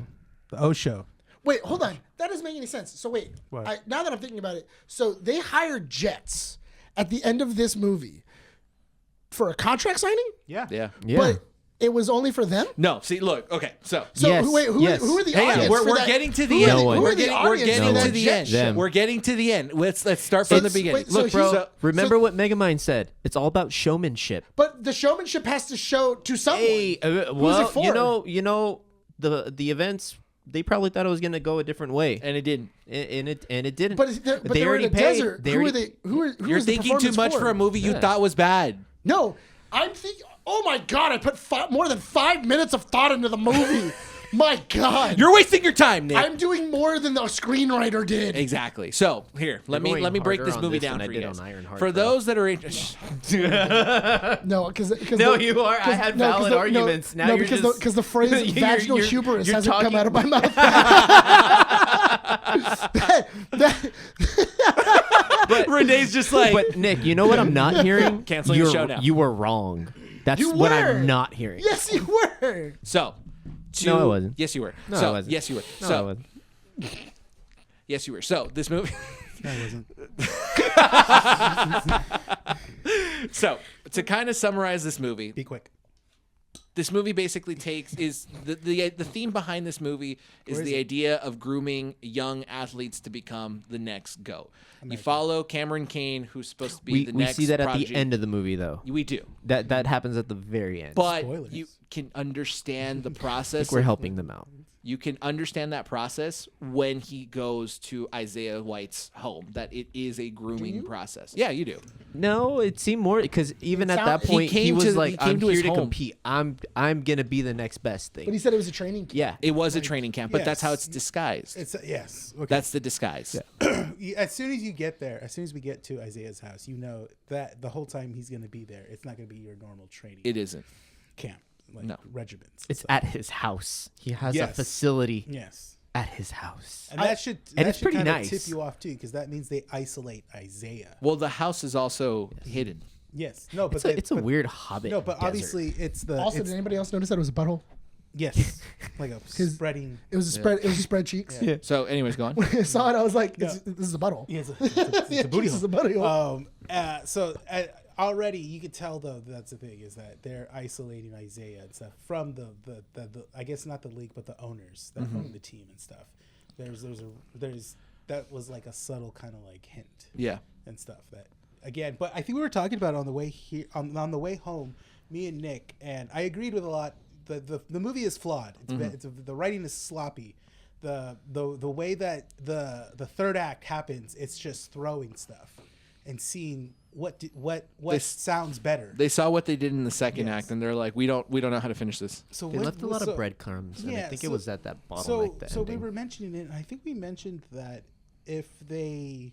The O show. Wait, hold on. That doesn't make any sense. So wait, What? now that I'm thinking about it, so they hired jets at the end of this movie for a contract signing, Yeah. Yeah. Yeah. but it was only for them. No, see, look. Okay, so. So Yes, who yes. are the Hang audience? on, we're for that? getting to Who the are end. No one. Who We're are the getting, we're audience getting for to that the jet end. show? Them. We're getting to the end. Let's start from the beginning. wait, so Look, here's- bro. Remember what Megamind said? It's all about showmanship. But the showmanship has to show to someone. Hey, Who's well, it for? you know, the events. They probably thought it was gonna go a different way, And it didn't. and it didn't. But they they were in already a paid. desert. They Who are already- they? Who You're is the thinking too much performance for a movie you Yeah. thought was bad. No, I'm thinking. Oh my god! I put more than 5 minutes of thought into the movie. My god! You're wasting your time, Nick. I'm doing more than the screenwriter did. Exactly. So here, let You're me going break harder this on movie this down than for I you did guys. on Ironheart, For bro. those that are No, because No, you are. I had valid arguments. Now you're because just because the phrase You're- vaginal you're- hubris you're hasn't come talking- out of my mouth. Renee's just like But Nick, you know what I'm not hearing? Canceling the You're- show now. You were wrong. That's You what were. I'm not hearing. Yes, you were. so. No, I wasn't. Yes, you were. No, so I wasn't. yes, you were. No, so I wasn't. yes, you were. So this movie. I wasn't. So to kind of summarize this movie, Be quick. this movie basically is the theme behind this movie is the idea of grooming young athletes to become the next GOAT. You follow Cameron Kane, who's supposed to be the We next see that at prodigy. the end of the movie, though. We do, That happens at the very end. but Spoilers. you can understand the I process. think we're helping them out. You can understand that process when he goes to Isaiah White's home. That it is a grooming process. Yeah, you do. No, it seemed more because even at that he point, he came was to- like, he came "I'm to his here to home. compete. I'm gonna be the next best But he thing." said it was a training camp. Yeah, It was a training camp, but that's how Yes. it's disguised. It's yes. Okay. That's the disguise. As soon as you get there, as soon as we get to Isaiah's house, you know that the whole time he's going to be there, it's not going to be your normal training It isn't. camp, like No. regiments. it's So- at his house. He has a Yes. facility yes, at his house. and that should and that it's should pretty kinda nice. tip you off too, because that means they isolate Isaiah. Well, the house is also hidden. Yes, no, but It's a but- weird hobbit. No, but desert. obviously it's the Also, it's, did anybody else notice that it was a butthole? yes, like a spreading. It was a spread. It was a spread cheeks. Yeah. So, anyways, go on. When I saw it, I was like, Yeah. "This is a butthole." Yes, it's a booty This is a hole. butthole. Already you could tell though that's the thing is that they're isolating Isaiah and stuff from the I guess not the league but the owners that own the team and stuff. There's that was like a subtle kind of like hint Yeah. and stuff that again. But I think we were talking about it on the way here on the way home, me and Nick, and I agreed with a lot. The movie is flawed. The writing is sloppy. The way that the third act happens, it's just throwing stuff and seeing what sounds better. They saw what they did in the second Yes. act, and they're like, "We don't know how to finish this." So They left a lot of breadcrumbs, and I think it was at that bottleneck. So the so we ending. were mentioning it. And I think we mentioned that if they,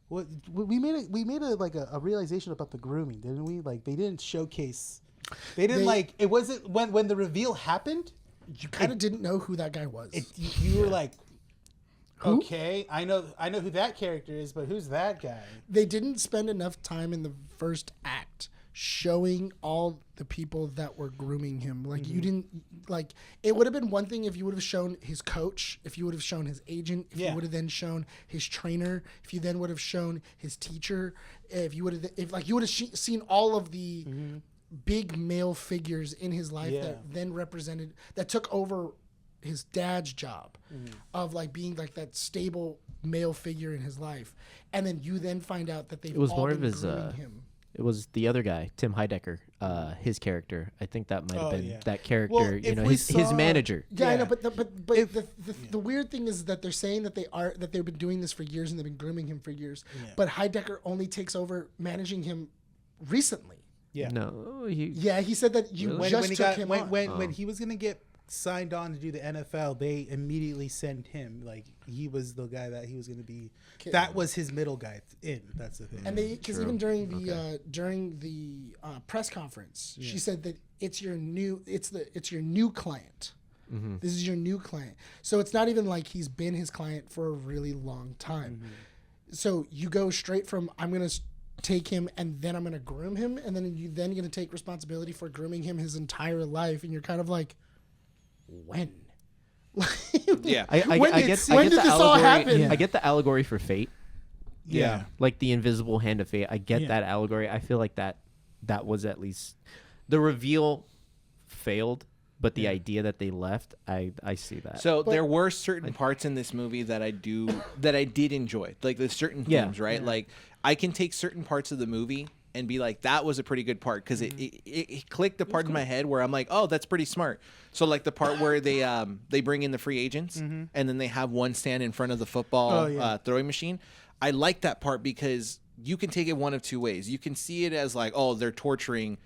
what we made a realization about the grooming, didn't we? Like they didn't showcase. They didn't like it wasn't when the reveal happened. You kind of didn't know who that guy was. You were like, okay, I know who that character is, but who's that guy? They didn't spend enough time in the first act showing all the people that were grooming him. Like you didn't like it would have been one thing if you would have shown his coach, if you would have shown his agent, if Yeah. you would have then shown his trainer, if you then would have shown his teacher, if you would have you would have seen all of the big male figures in his life Yeah. that then represented that took over his dad's job of like being like that stable male figure in his life, and then you then find out that they've It was all more been of his. grooming him. It was the other guy, Tim Heidecker. His character. I think that might have Oh, been yeah. that character. Well, you if know, we his saw- manager. Yeah, I Yeah. know, but If- the weird thing is that they're saying that they've been doing this for years and they've been grooming him for years. Yeah. But Heidecker only takes over managing him recently. Yeah. No, he. Yeah, he said that you When just he took got him when on. when he was gonna get signed on to do the NFL, they immediately sent him. Like, he was the guy that he was going to be. That was his middle guy in. That's the thing. And because even during the press conference, she said that it's your new client. Mm-hmm. This is your new client. So it's not even like he's been his client for a really long time. Mm-hmm. So you go straight from I'm going to take him and then I'm going to groom him, and then you're going to take responsibility for grooming him his entire life, and you're kind of like, when? Yeah. When did this all happen? I get the allegory for fate. Yeah. Like the invisible hand of fate. I get that allegory. I feel like that was at least the reveal failed, but the idea that they left, I see that. So there were certain parts in this movie that I did enjoy, like the certain themes, right? Yeah. Like I can take certain parts of the movie and be like, that was a pretty good part, because it clicked the part in my head where I'm like, oh, that's pretty smart. So like the part where they bring in the free agents and then they have one stand in front of the football throwing machine. I like that part because you can take it one of two ways. You can see it as like, oh, they're torturing,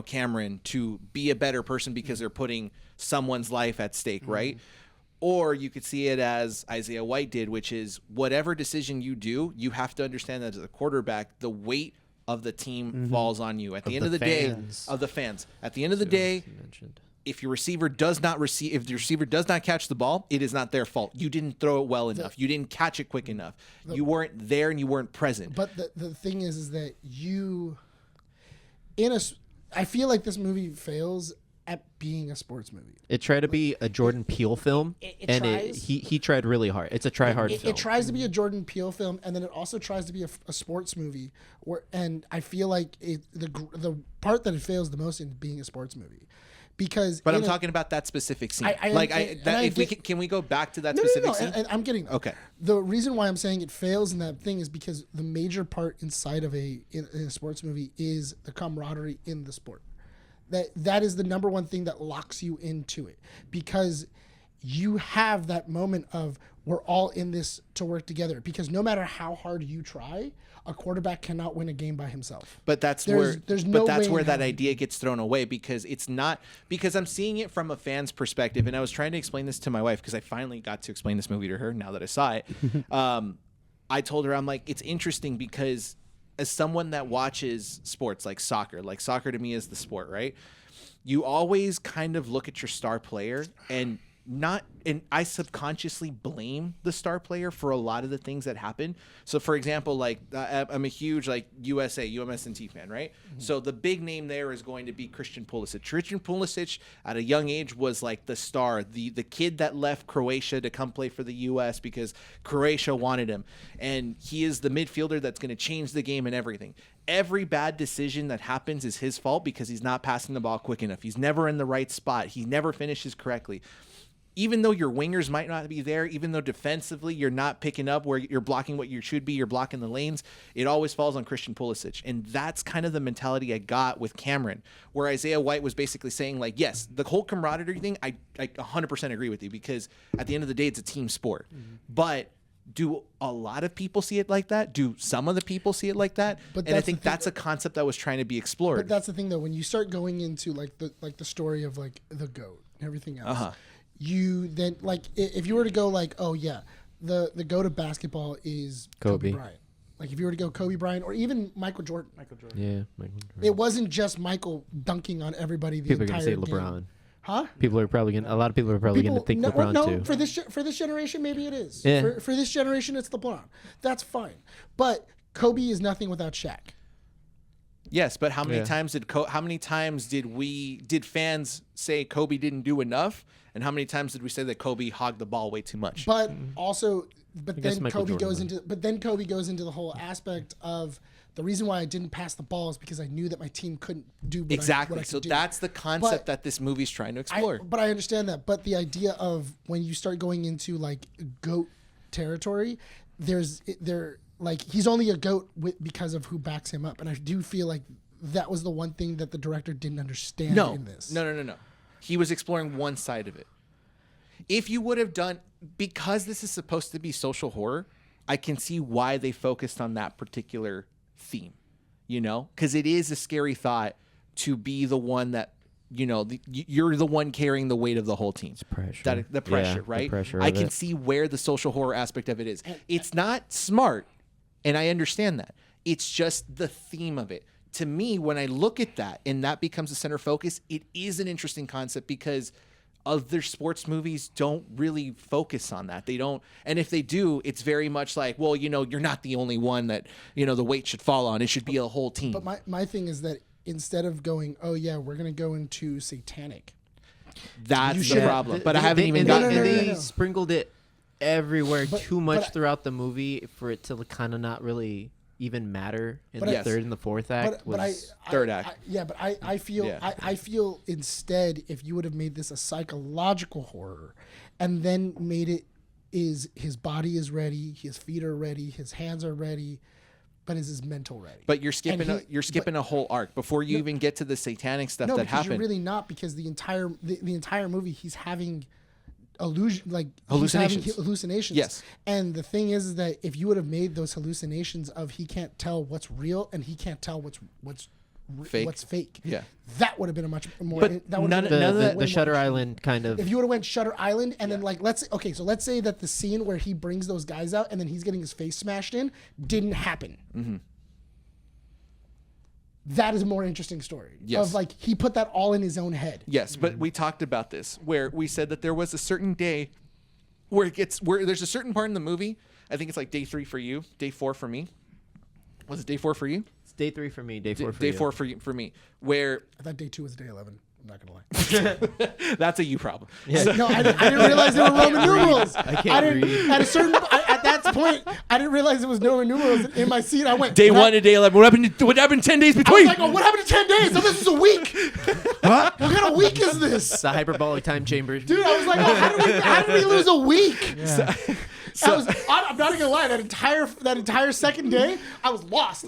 Cameron to be a better person because they're putting someone's life at stake, right? Or you could see it as Isaiah White did, which is whatever decision you do, you have to understand that as a quarterback, the weight of the team falls on you. At the end of the day, of the fans. At the end of the day, if your receiver does not catch the ball, it is not their fault. You didn't throw it well enough. You didn't catch it quick enough. You weren't there and you weren't present. But the thing is that I feel like this movie fails at being a sports movie. It tried to be a Jordan Peele film, he tried really hard. It's a try-hard film. It tries to be a Jordan Peele film, and then it also tries to be a sports movie. And I feel like the part that it fails the most in being a sports movie. But I'm talking about that specific scene. Can we go back to that specific scene? I'm getting that. Okay. The reason why I'm saying it fails in that thing is because the major part inside of in a sports movie is the camaraderie in the sport. That is the number one thing that locks you into it, because you have that moment of we're all in this to work together, because no matter how hard you try, a quarterback cannot win a game by himself. But that's where that idea gets thrown away, because I'm seeing it from a fan's perspective. And I was trying to explain this to my wife, because I finally got to explain this movie to her now that I saw it. I told her, I'm like, it's interesting because as someone that watches sports like soccer to me is the sport, right? You always kind of look at your star player and I subconsciously blame the star player for a lot of the things that happen. So for example, like I'm a huge UMSNT fan, right? So the big name there is going to be Christian Pulisic. Christian Pulisic at a young age was like the star, the kid that left Croatia to come play for the US because Croatia wanted him. And he is the midfielder that's going to change the game and everything. Every bad decision that happens is his fault because he's not passing the ball quick enough. He's never in the right spot. He never finishes correctly. Even though your wingers might not be there, even though defensively you're not picking up where you're blocking what you should be, you're blocking the lanes, it always falls on Christian Pulisic. And that's kind of the mentality I got with Cameron, where Isaiah White was basically saying, like, yes, the whole camaraderie thing, I 100% agree with you, because at the end of the day, it's a team sport. But do a lot of people see it like that? Do some of the people see it like that? And I think that's a concept that was trying to be explored. But that's the thing, though, when you start going into the story of like the GOAT and everything else, you then, like, if you were to go like, oh yeah, the GOAT of basketball is Kobe Bryant. Like if you were to go Kobe Bryant or even Michael Jordan. Yeah, Michael Jordan. It wasn't just Michael dunking on everybody the entire game. People are going to say LeBron. Huh? A lot of people are probably going to think LeBron too. For this generation, maybe it is. Yeah. For this generation, it's LeBron. That's fine. But Kobe is nothing without Shaq. Yes, but how many times did fans say Kobe didn't do enough, and how many times did we say that Kobe hogged the ball way too much? But then Kobe goes into the whole aspect of the reason why I didn't pass the ball is because I knew that my team couldn't do what exactly. I So do. that's the concept that this movie's trying to explore. But I understand that. But the idea of when you start going into like GOAT territory, he's only a GOAT because of who backs him up, and I do feel like that was the one thing that the director didn't understand in this. No. He was exploring one side of it. If you would have done, because this is supposed to be social horror, I can see why they focused on that particular theme, because it is a scary thought to be the one that you're the one carrying the weight of the whole team. It's pressure. The pressure, Yeah, right? the pressure I of can it. see where the social horror aspect of it is. It's not smart, and I understand that. It's just the theme of it. To me, when I look at that and that becomes the center focus, it is an interesting concept because other sports movies don't really focus on that. They don't. And if they do, it's very much like, well, you're not the only one that, the weight should fall on. It should be a whole team. But my thing is that instead of going, oh yeah, we're going to go into satanic. That's the problem. But I haven't they, even and gotten they, there and yet. they sprinkled it everywhere too much but- throughout the movie for it to kind of not really even matter in the Yes. third and the fourth act. Third act. I feel Yeah. I feel instead if you would have made this a psychological horror and then made it is his body is ready, his feet are ready, his hands are ready, but is his mental ready? But you're skipping And a whole arc before you even get to the satanic stuff no, that because happened. you're really not, because the entire movie he's having hallucinations. Hallucinations. Hallucinations. Yes. And the thing is that if you would have made those hallucinations of he can't tell what's real and he can't tell what's fake. Yeah. That would have been a much more. But that would none- have been none of way that- more the Shutter interesting. Island kind of. If you would have went Shutter Island and then let's say that the scene where he brings those guys out and then he's getting his face smashed in didn't happen. Mm-hmm. That is a more interesting story. Yes. Of he put that all in his own head. Yes, but we talked about this where we said that there was a certain day where there's a certain part in the movie. I think it's like day 3 for you, day 4 for me. Was it day 4 for you? It's day 3 for me, day 4 for Day you. 4 for me. Where I thought day 2 was day 11. I'm not gonna lie. that's a you problem. No, I didn't realize there were Roman numerals. I can't read. At a certain at that point, I didn't realize it was Roman numerals in my seat. I went Day what 1 to day 11. What happened 10 days I was between? like, oh, what happened to 10 days? Oh, this is a week. What kind of week is this? It's the hyperbolic time chamber. Dude, I was like, oh, how did we lose a week? I'm not gonna lie. That entire second day, I was lost.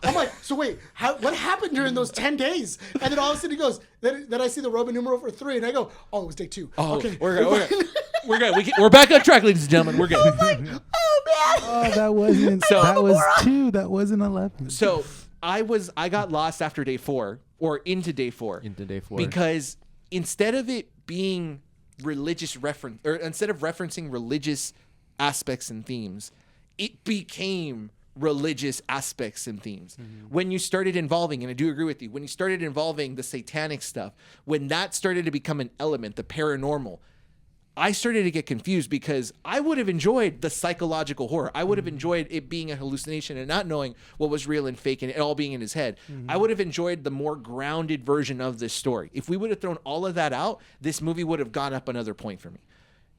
I'm like, so wait, what happened during those 10 days? And then all of a sudden he goes, then I see the Roman numeral for 3, and I go, oh, it was day 2. Oh, okay, we're good. We're good. We're back on track, ladies and gentlemen. We're good. oh man. Oh, that wasn't. That was 2. That wasn't 11. So I got lost after day 4 or into day 4. Into day 4. Because instead of it being religious reference, or instead of referencing religious aspects and themes, it became religious aspects and themes. When you started involving, and I do agree with you, when you started involving the satanic stuff, when that started to become an element, the paranormal, I started to get confused because I would have enjoyed the psychological horror. I would have enjoyed it being a hallucination and not knowing what was real and fake and it all being in his head. I would have enjoyed the more grounded version of this story. If we would have thrown all of that out, this movie would have gone up another point for me.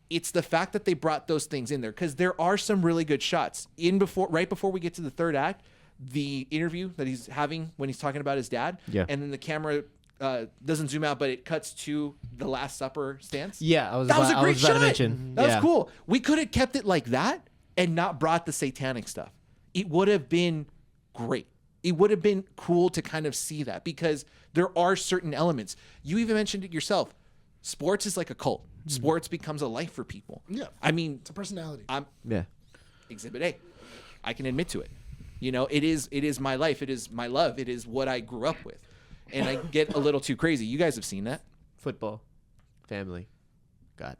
It's the fact that they brought those things in there because there are some really good shots right before we get to the third act. The interview that he's having when he's talking about his dad, and then the camera doesn't zoom out, but it cuts to the Last Supper stance. Yeah, that was a great shot. To mention. That was Yeah. cool. We could have kept it like that and not brought the satanic stuff. It would have been great. It would have been cool to kind of see that because there are certain elements. You even mentioned it yourself. Sports is like a cult. Sports becomes a life for people. Yeah. I mean, It's a personality. Yeah. Exhibit A. I can admit to it. It is my life. It is my love. It is what I grew up with. And I get a little too crazy. You guys have seen that. Football. Family. God.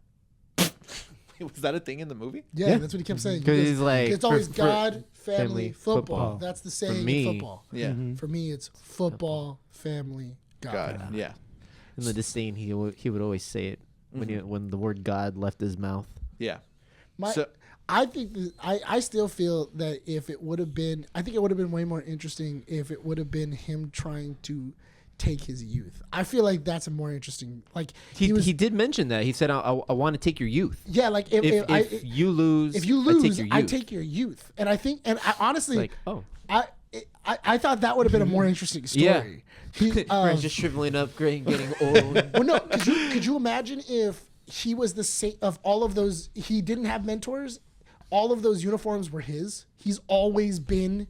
Was that a thing in the movie? Yeah, that's what he kept saying. Because he's like, it's always for God, family, family, football. football. That's the saying me, in football. Yeah. For me, it's football, family, God. God. Yeah. in the disdain, he would always say it when the word God left his mouth. Yeah. I think I still feel that if it would have been, I think it would have been way more interesting if it would have been him trying to take his youth. I feel like that's a more interesting. Like he did mention that. He said, "I want to take your youth." Yeah, like if you lose, I take your youth. And I think, and I honestly, like, oh, I thought that would have been a more interesting story. Brian's just shriveling up, getting old. Well, no, could you imagine if he was the same of all of those? He didn't have mentors. All of those uniforms were his. He's always been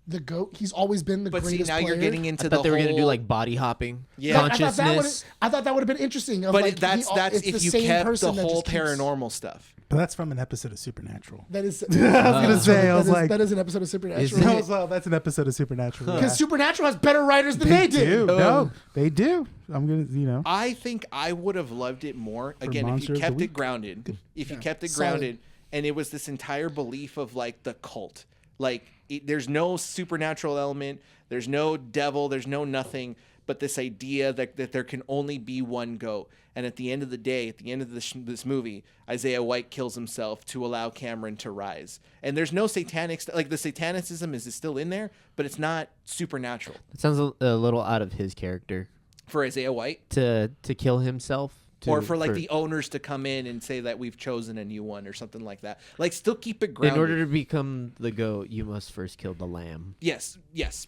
the GOAT. He's always been the But see, greatest now player. you're getting into I the thought they were gonna do whole- like body hopping, Yeah. consciousness. I thought that would have been interesting. Of But like, that's it's if the you same kept the person that whole just keeps- paranormal stuff. But that's from an episode of Supernatural. That is. I was gonna say, I was like, that is an episode of Is Supernatural. it? no, well, that's an episode of Supernatural. Because Supernatural has better writers than they did. do. No, they do. I'm gonna, I think I would have loved it more again if Monster you of the kept it Week. grounded. If you kept it Solid. grounded, and it was this entire belief of like the cult. Like there's no supernatural element, there's no devil, there's no nothing, but this idea that there can only be one GOAT. And at the end of the day, at the end of this movie, Isaiah White kills himself to allow Cameron to rise. And there's no satanic like the satanicism is still in there, but it's not supernatural It sounds a little out of his character for Isaiah White. to kill himself. Or for like the owners to come in and say that we've chosen a new one or something like that. Like still keep it grounded. In order to become the GOAT, you must first kill the lamb. Yes,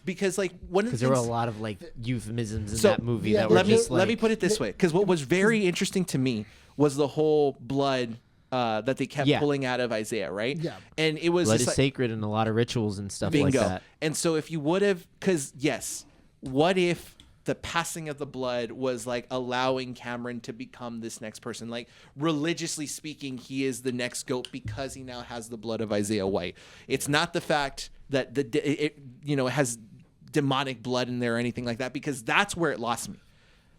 because like one of the Because there were a things. lot of like euphemisms in So, that movie yeah, that were let me just like, let me put it this way, because what was very interesting to me was the whole blood that they kept Yeah. pulling out of Isaiah, right? Yeah. And it was blood just is like, sacred and a lot of rituals and stuff bingo. like that. And so if you would have, because yes, what if the passing of the blood was like allowing Cameron to become this next person? Like religiously speaking, he is the next GOAT because he now has the blood of Isaiah White. It's not the fact that it has demonic blood in there or anything like that, because that's where it lost me.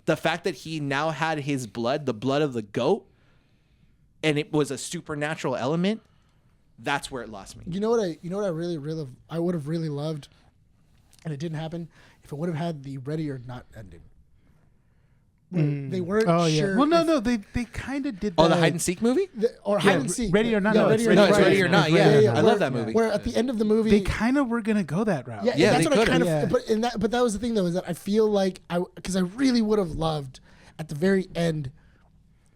The fact that he now had his blood, the blood of the GOAT, and it was a supernatural element, that's where it lost me. You know what I I would have really loved, and it didn't happen. If it would have had the Ready or Not ending, where they weren't Oh yeah. sure. Well, if no, they kind of did that. Oh, the hide and seek movie? or hide and seek. Ready or Not? Yeah, No, Ready it's or No, Not. it's Ready or Not. Yeah, I Where- love that movie. Where at the end of the movie, They kind of were gonna go that route. yeah, Yeah, that's they what I could've. kind of. But that was the thing though, is that I feel like because I really would have loved at the very end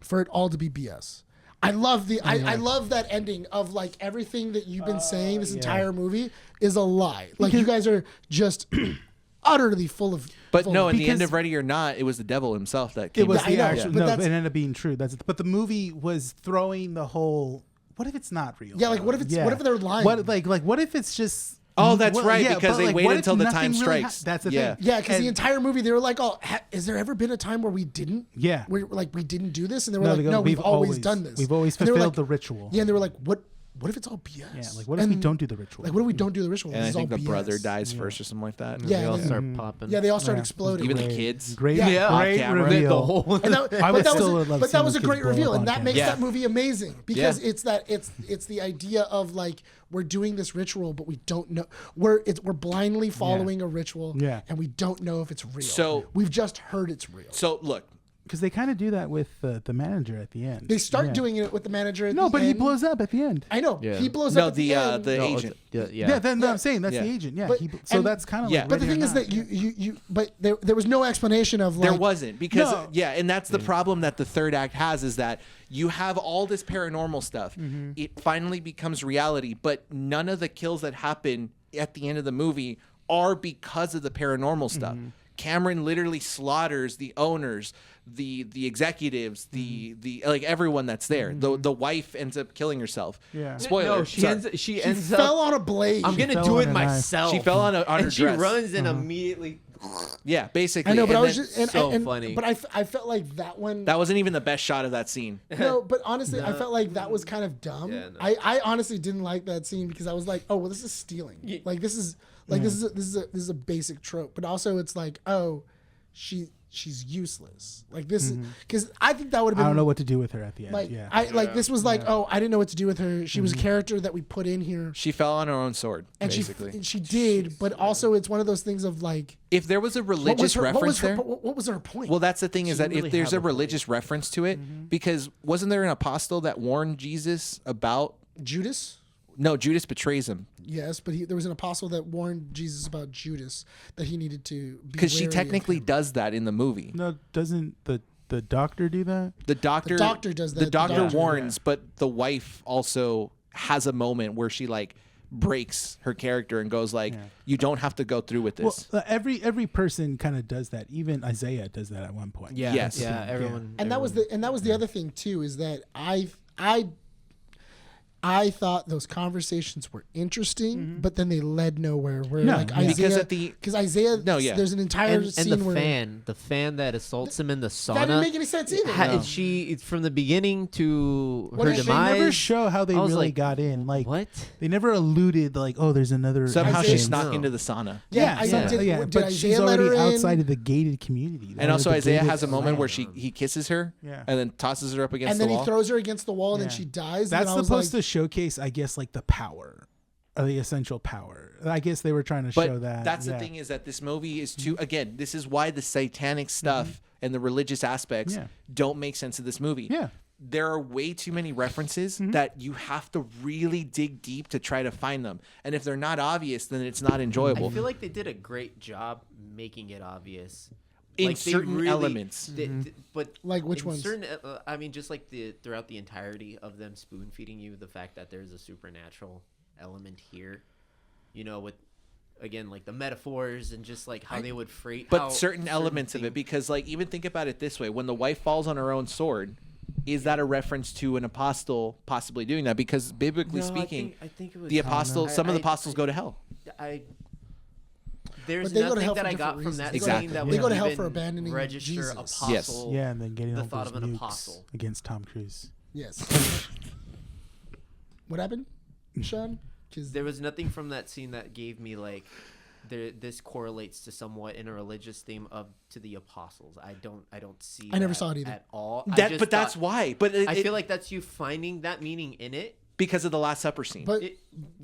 for it all to be BS. I love I love that ending of like everything that you've been saying this entire movie is a lie. Like you guys are just utterly full of. But full no, of, in the end because- of Ready or Not, it was the devil himself that came It was out. I the know, actual. but No, it that's- ended up being true. But the movie was throwing the whole. What if it's not real? Yeah, like, what if it's- what if they're lying? What what if it's just? Oh, that's well, right, yeah, because but, they like, wait what if until the time nothing really strikes. that's the Yeah. thing. Yeah, because the And- entire movie they were like, "Oh, has there ever been a time where we didn't? Yeah. where like we didn't do this?" And they were No, like, they go, "No, we've always done this. We've always And they were fulfilled like- the ritual. Yeah, and they were like, "What if it's all BS? Yeah, like what if we don't do the ritual? Like, what if we don't do the ritual? And This I is think all the BS. brother dies first or something like that. Yeah, They all yeah. start popping. Yeah, they all start Yeah. exploding. Even the kids. Great, Yeah. great Off camera. reveal. The whole And that, I would but that still was, love but that seeing was a those great kids blow reveal, up and on that makes camera. that movie amazing because Yeah. it's the idea of like we're doing this ritual, but we don't know we're blindly following a ritual, Yeah. and we don't know if it's real. So- we've just heard it's real. So look, Because they kind of do that with the manager at the end. They start Yeah. doing it with the manager. At No, the but he end. blows up at the end. I know Yeah. he blows no, up at the end. the agent. Yeah, then Yeah. I'm saying that's Yeah. the agent. Yeah, But- so and- that's kind of Yeah. like. But the Ready thing or is Not. that but there was no explanation of like There wasn't because No. and that's the problem that the third act has is that you have all this paranormal stuff. Mm-hmm. It finally becomes reality, but none of the kills that happen at the end of the movie are because of the paranormal stuff. Mm-hmm. Cameron literally slaughters the owners, the executives, the like everyone that's there. The wife ends up killing herself. Yeah. Spoiler. No, she sorry. ends. She She ends fell up. on a blade. I'm gonna fell do on it a knife. myself. She fell on her and she dress. runs and immediately. Yeah, basically. I know, but And I was then- just so and, funny. But I felt like that one. that wasn't even the best shot of that scene. No, but honestly, I felt like that was kind of dumb. Yeah, no. I honestly didn't like that scene because I was like, oh well, this is stealing. Like this is this is a basic trope. But also, it's like, oh, she's useless. Like this is because I think that would have been. I don't know what to do with her at the end. Like yeah. I like this was like, oh, I didn't know what to do with her. She was a character that we put in here, She fell on her own sword, and basically. she did. But also, it's one of those things of like, If there was a what was religious her, reference there, what was her point? well, that's the thing is that didn't if really there's a have a point. religious reference to it, because wasn't there an apostle that warned Jesus about? Judas. No, Judas betrays him Yes, but there was an apostle that warned Jesus about Judas that he needed to be because she wary of technically him. does that in the movie. No, doesn't the doctor do that? The doctor does that. The The doctor doctor, warns, but the wife also has a moment where she like breaks her character and goes like, "You don't have to go through with Well, this." every person kind of does that. Even Isaiah does that at one point. Yeah. Yes. Yeah. Everyone. And that was the other thing too is that I thought those conversations were interesting, but then they led nowhere. Where No, like yeah. Isaiah, Because Isaiah, No, yeah. there's an entire And scene the where fan that assaults him in the sauna. that didn't make any sense either. It's from the beginning to What her is- They demise. never show how they I was really like, got in. Like what? they never alluded like, oh, there's another. somehow Isaiah- she snuck No. into the sauna. Yeah, yeah, Isaiah, did but Isaiah she's let already her in? outside of the gated community. And also The Isaiah gated has a moment where land. he kisses her Yeah. and then tosses her up against And then the he wall. throws her against the wall, and then Yeah. she dies. That's and I was supposed like, to showcase, I guess, like the power, the essential power. I guess they were trying to But show that. that's the yeah. thing, is that this movie is too, again, this is why the satanic stuff and the religious aspects Yeah. don't make sense of this movie. Yeah. There are way too many references that you have to really dig deep to try to find them. And if they're not obvious, then it's not enjoyable. I feel like they did a great job making it obvious. In Like, they certain really elements. but Like, which in ones? Certain, I mean, just like throughout the entirety of them spoon feeding you the fact that there's a supernatural element here. You know, with again like the metaphors and just like how they would freight. But how certain elements of it, because like even think about it this way: when the wife falls on her own sword, is that a reference to an apostle possibly doing that? Because biblically No, speaking, I think it was the apostle, I- some of the I- apostles go to hell. There's But they go to nothing hell that for I different got from reasons. that Exactly. scene that They would go to hell even for abandoning register Jesus. apostle. Yes. Yeah, and then getting the all thought those of an nukes apostle. against Tom Cruise. yes. What happened, Sean? 'Cause There was nothing from that scene that gave me like this correlates to somewhat in a religious theme to the apostles. I don't see. I never that saw it either. at all. But that's why. But I feel like that's you finding that meaning in it. because of the Last Supper scene. But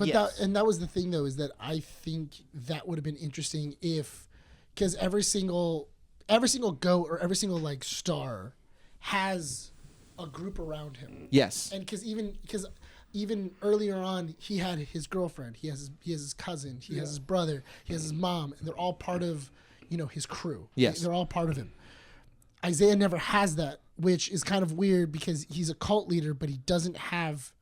Yes. that was the thing though, is that I think that would have been interesting because every single goat or every single like star has a group around him. yes. And because even earlier on, he had his girlfriend, he has his cousin, he has his brother, he has his mom, and they're all part of his crew. Yes. They're all part of him. Isaiah never has that, which is kind of weird because he's a cult leader, but he doesn't have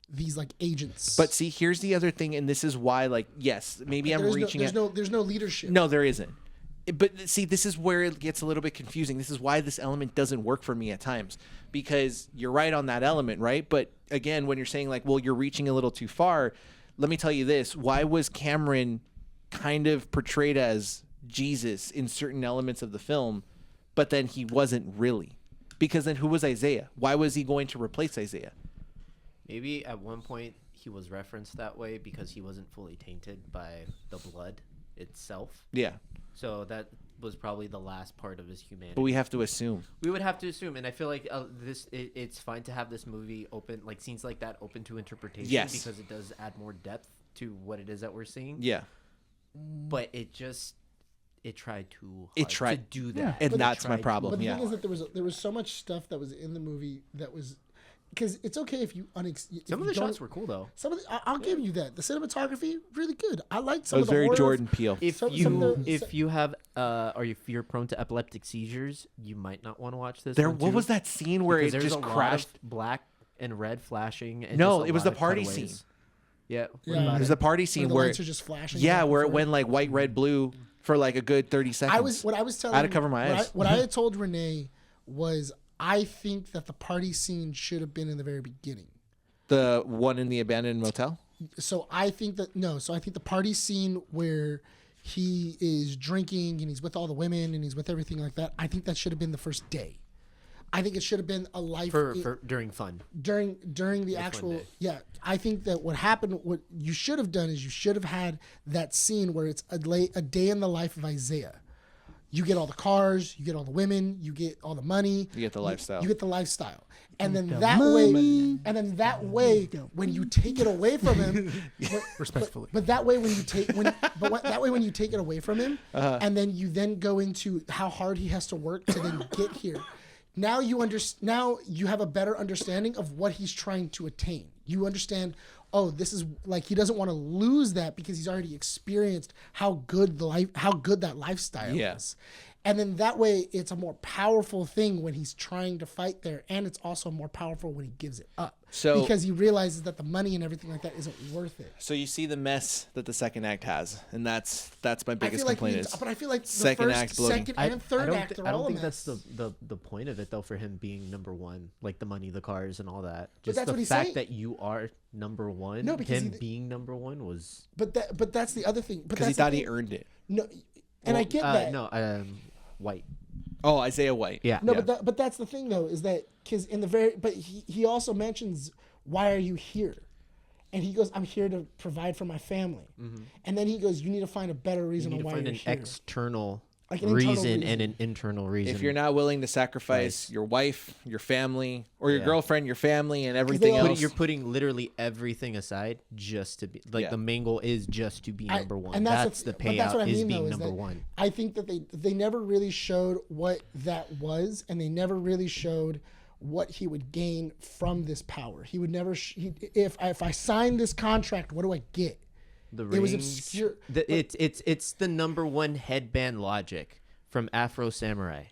these like agents. But see, here's the other thing, and this is why, like, yes, maybe I'm reaching it. There's no leadership. No, there isn't. But see, this is where it gets a little bit confusing. This is why this element doesn't work for me at times, because you're right on that element, right? But again, when you're saying like, well, you're reaching a little too far, let me tell you this: why was Cameron kind of portrayed as Jesus in certain elements of the film, but then he wasn't really? Because then who was Isaiah? Why was he going to replace Isaiah? Maybe at one point he was referenced that way because he wasn't fully tainted by the blood itself. Yeah, So that was probably the last part of his humanity. but we have to assume. We would have to assume, and I feel like it's fine to have this movie open, like scenes like that open to interpretation, Yes. because it does add more depth to what it is that we're seeing. Yeah, But it tried too It hard tried- to do Yeah. that. and It that's my tried to- problem. But the Yeah. thing is that there was so much stuff that was in the movie that was because it's okay if you Some of the shots were cool though. Some of I'll give you that. The cinematography really good. I liked some It of was the very horror. Jordan Peele. If Some you of the- if you have or if you're prone to epileptic seizures, you might not want to watch this. There, one, what too, was that scene where because it there's just a lot of crashed? black and red flashing. And No, just a it was lot the of party cutaways. scene. Yeah, what Yeah. about There's it? the party Where scene the where, lights are just flashing. yeah, back and where it forth. went like white, red, blue for like a good 30 seconds. What I was telling I had to cover my eyes. What I had told Rene was I think that the party scene should have been in the very beginning. The one in the abandoned motel. So I think the party scene where he is drinking and he's with all the women and he's with everything like that, I think that should have been the first day. I think it should have been a life for during fun. during the actual day. I think that what you should have done is you should have had that scene where it's a day in the life of Isaiah. You get all the cars, you get all the women, you get all the money, You get the lifestyle. you get the lifestyle, and then that way, when you take it away from him, Respectfully. but that way when you take it away from him, and then you then go into how hard he has to work to then get here. Now now you have a better understanding of what he's trying to attain. You understand, oh, this is like he doesn't want to lose that because he's already experienced how good that lifestyle is. And then that way it's a more powerful thing when he's trying to fight there, and it's also more powerful when he gives it up. So- because he realizes that the money and everything like that isn't worth it. So you see the mess that the second act has, and that's my I biggest feel like complaint is. but I feel like the second first, act bloating. second, and third act are I all don't a think mess. that's the point of it though, for him being number one, like the money, the cars, and all that. But Just that's the what he's fact saying. that you are number one, No, because him he- being number one was But that's the other thing. Because he that's the thought he thing. earned it. No, and I get that. No, White. Oh, Isaiah White. Yeah. No, Yeah. but that's the thing though, is that because in the very, but he also mentions, why are you here? And he goes, I'm here to provide for my family. And then he goes, you need to find a better You reason need on to why find you're an here. external Like an internal reason and reason. an internal reason. If you're not willing to sacrifice your wife, your family, or your Yeah. girlfriend, your family, and everything all- else, you're putting literally everything aside just to be like Yeah. the main goal is just to be number one. And That's the the but that's payout what I is mean, being though, is number that one. I think that they never really showed what that was, and they never really showed what he would gain from this power. He would never. If I sign this contract, what do I get? The It was rings, obscure, it's the number one headband logic from Afro Samurai.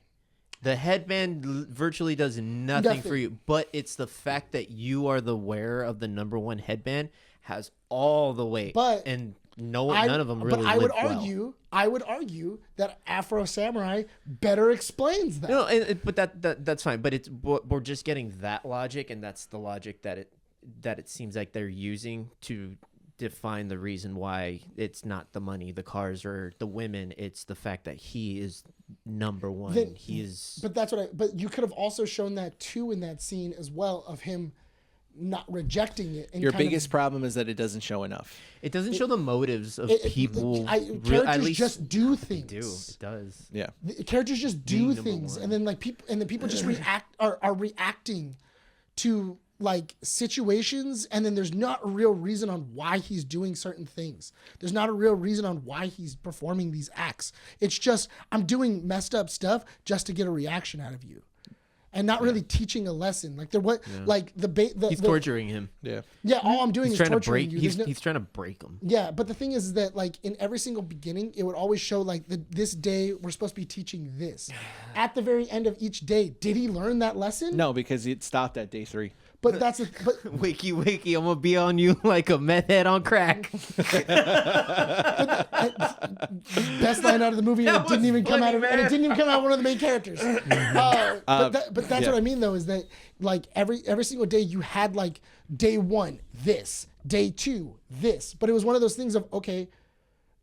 The headband virtually does nothing for Nothing. you, but it's the fact that you are the wearer of the number one headband has all the weight. But and none of them really. But I would live well. argue that Afro Samurai better explains that. No, but that's fine. But we're just getting that logic, and that's the logic that it seems like they're using to define the reason why it's not the money, the cars, or the women. It's the fact that he is number one. Then- He is. But that's what but you could have also shown that too in that scene as well, of him not rejecting it. And your kind of- biggest problem is that it doesn't show enough. It doesn't show the motives of people. characters at least just do things. do. It does. Yeah. The characters just Being do number things, one. and then people just are reacting to like situations, and then there's not a real reason on why he's doing certain things. There's not a real reason on why he's performing these acts. It's just, I'm doing messed up stuff just to get a reaction out of you, and not really teaching a lesson. Like He's torturing him. Yeah. Yeah, all I'm doing He's is trying to torturing break. you. He's, There's no- he's trying to break him. Yeah, but the thing is that like in every single beginning, it would always show like this day we're supposed to be teaching this. At the very end of each day, did he learn that lesson? No, because it stopped at day 3. But that's but Wakey, wakey, I'm gonna be on you like a meth head on crack. best line out of the movie, and it didn't even come out of, and it didn't even come out of one of the main characters. But that's what I mean though, is that like every single day you had like day 1 this, day 2 this, but it was one of those things of, okay,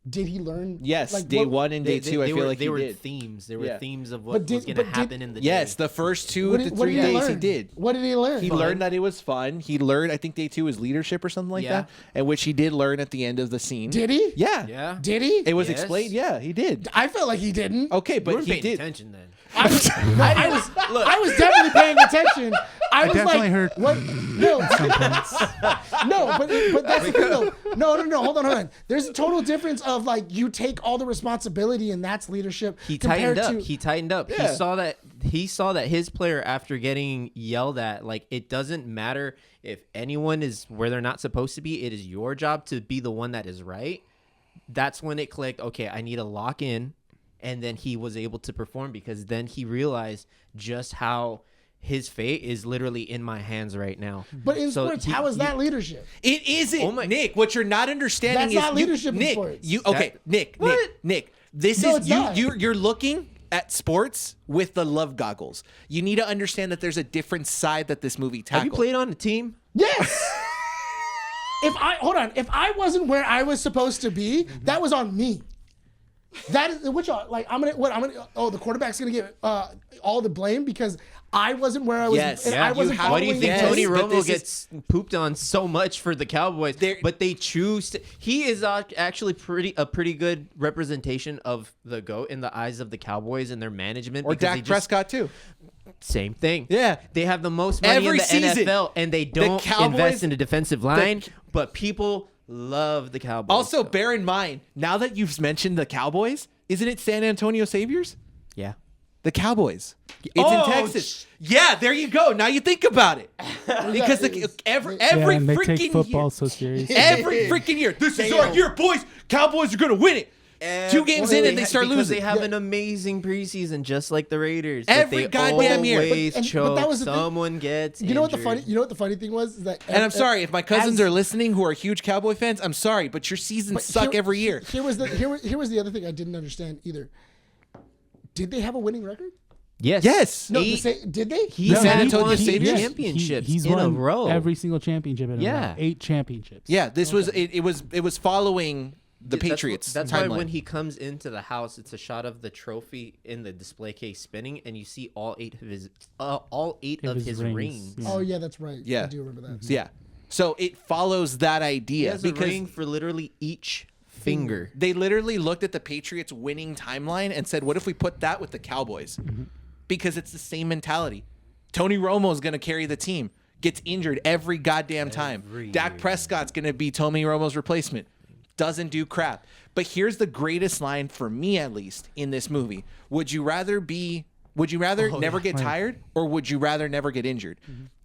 did he learn? Yes, like, day what- 1 and day 2, I feel like they he were did. themes. They were Yeah. themes of But what did- was gonna but did- happen in the Yes, day. the first 2 What to did- what 3 did he days he learn? did. What did he learn? He learned that it was fun. He learned, I think day 2 was leadership or something like Yeah. that, and which he did learn at the end of the scene. Did he? Yeah. Yeah. Did he? It was Yes. explained. Yeah, he did. I felt like he didn't. Okay, You but weren't he paying did. attention then. I was definitely paying attention. I was definitely like, heard what? No, no, but that's the thing though. No. Hold on. There's a total difference of like you take all the responsibility and that's leadership. He compared tightened up. to- He tightened up. Yeah. He saw that his player, after getting yelled at, like, it doesn't matter if anyone is where they're not supposed to be. It is your job to be the one that is right. That's when it clicked. Okay, I need to lock in. And then he was able to perform, because then he realized just how his fate is literally in my hands right now. But in So sports, he- how is he- that leadership? It isn't, Oh my- Nick. What you're not understanding That's is not leadership in Nick. sports. Nick. This No, is it's you. not. You're looking at sports with the love goggles. You need to understand that there's a different side that this movie tackled. Have you played on a team? Yes. If I wasn't where I was supposed to be, that was on me. That is which like the quarterback's gonna get all the blame because I wasn't where I was. Yes. and Yeah, I wasn't have- Why do you following think Yes, the Tony but Romo this gets pooped on so much for the Cowboys? But they choose to. He is actually a pretty good representation of the GOAT in the eyes of the Cowboys and their management. Or because they Dak just- Prescott too. Same thing. Yeah. They have the most money Every in the season, NFL, and they don't Cowboys- invest in a defensive line. But people love the Cowboys. Also, bear in mind, now that you've mentioned the Cowboys, isn't it San Antonio Saviors? yeah. The Cowboys. It's Oh, in Texas. Yeah, there you go. Now you think about it. Because every Yeah, and they freaking take football year, so serious. every freaking year, this is our year, boys. Cowboys are gonna win it. 2 games in and they start because losing. they have an amazing preseason, just like the Raiders. Every but they goddamn year. always But choke. that was the thing. Someone gets You know what injured. the funny thing was is that, And I'm sorry if my cousins are listening who are huge Cowboy fans. I'm sorry, but your seasons suck every year. Here was the other thing I didn't understand either. Did they have a winning record? Yes. Yes. No, Eight- did they? He San Antonio won State is? championships He's in won a row. every single championship in a Yeah. row. 8 championships. Yeah, this was it was following the Patriots. That's why timeline. when he comes into the house, it's a shot of the trophy in the display case spinning, and you see all 8 of his rings. Yeah. Oh yeah, that's right. Yeah. I do remember that. Yeah. So it follows that He idea has a because ring for literally each finger. they literally looked at the Patriots winning timeline and said, "What if we put that with the Cowboys?" Because it's the same mentality. Tony Romo's going to carry the team. Gets injured every goddamn time. Dak Prescott's going to be Tony Romo's replacement. Doesn't do crap. But here's the greatest line for me, at least, in this movie. Would you rather never get tired, or would you rather never get injured?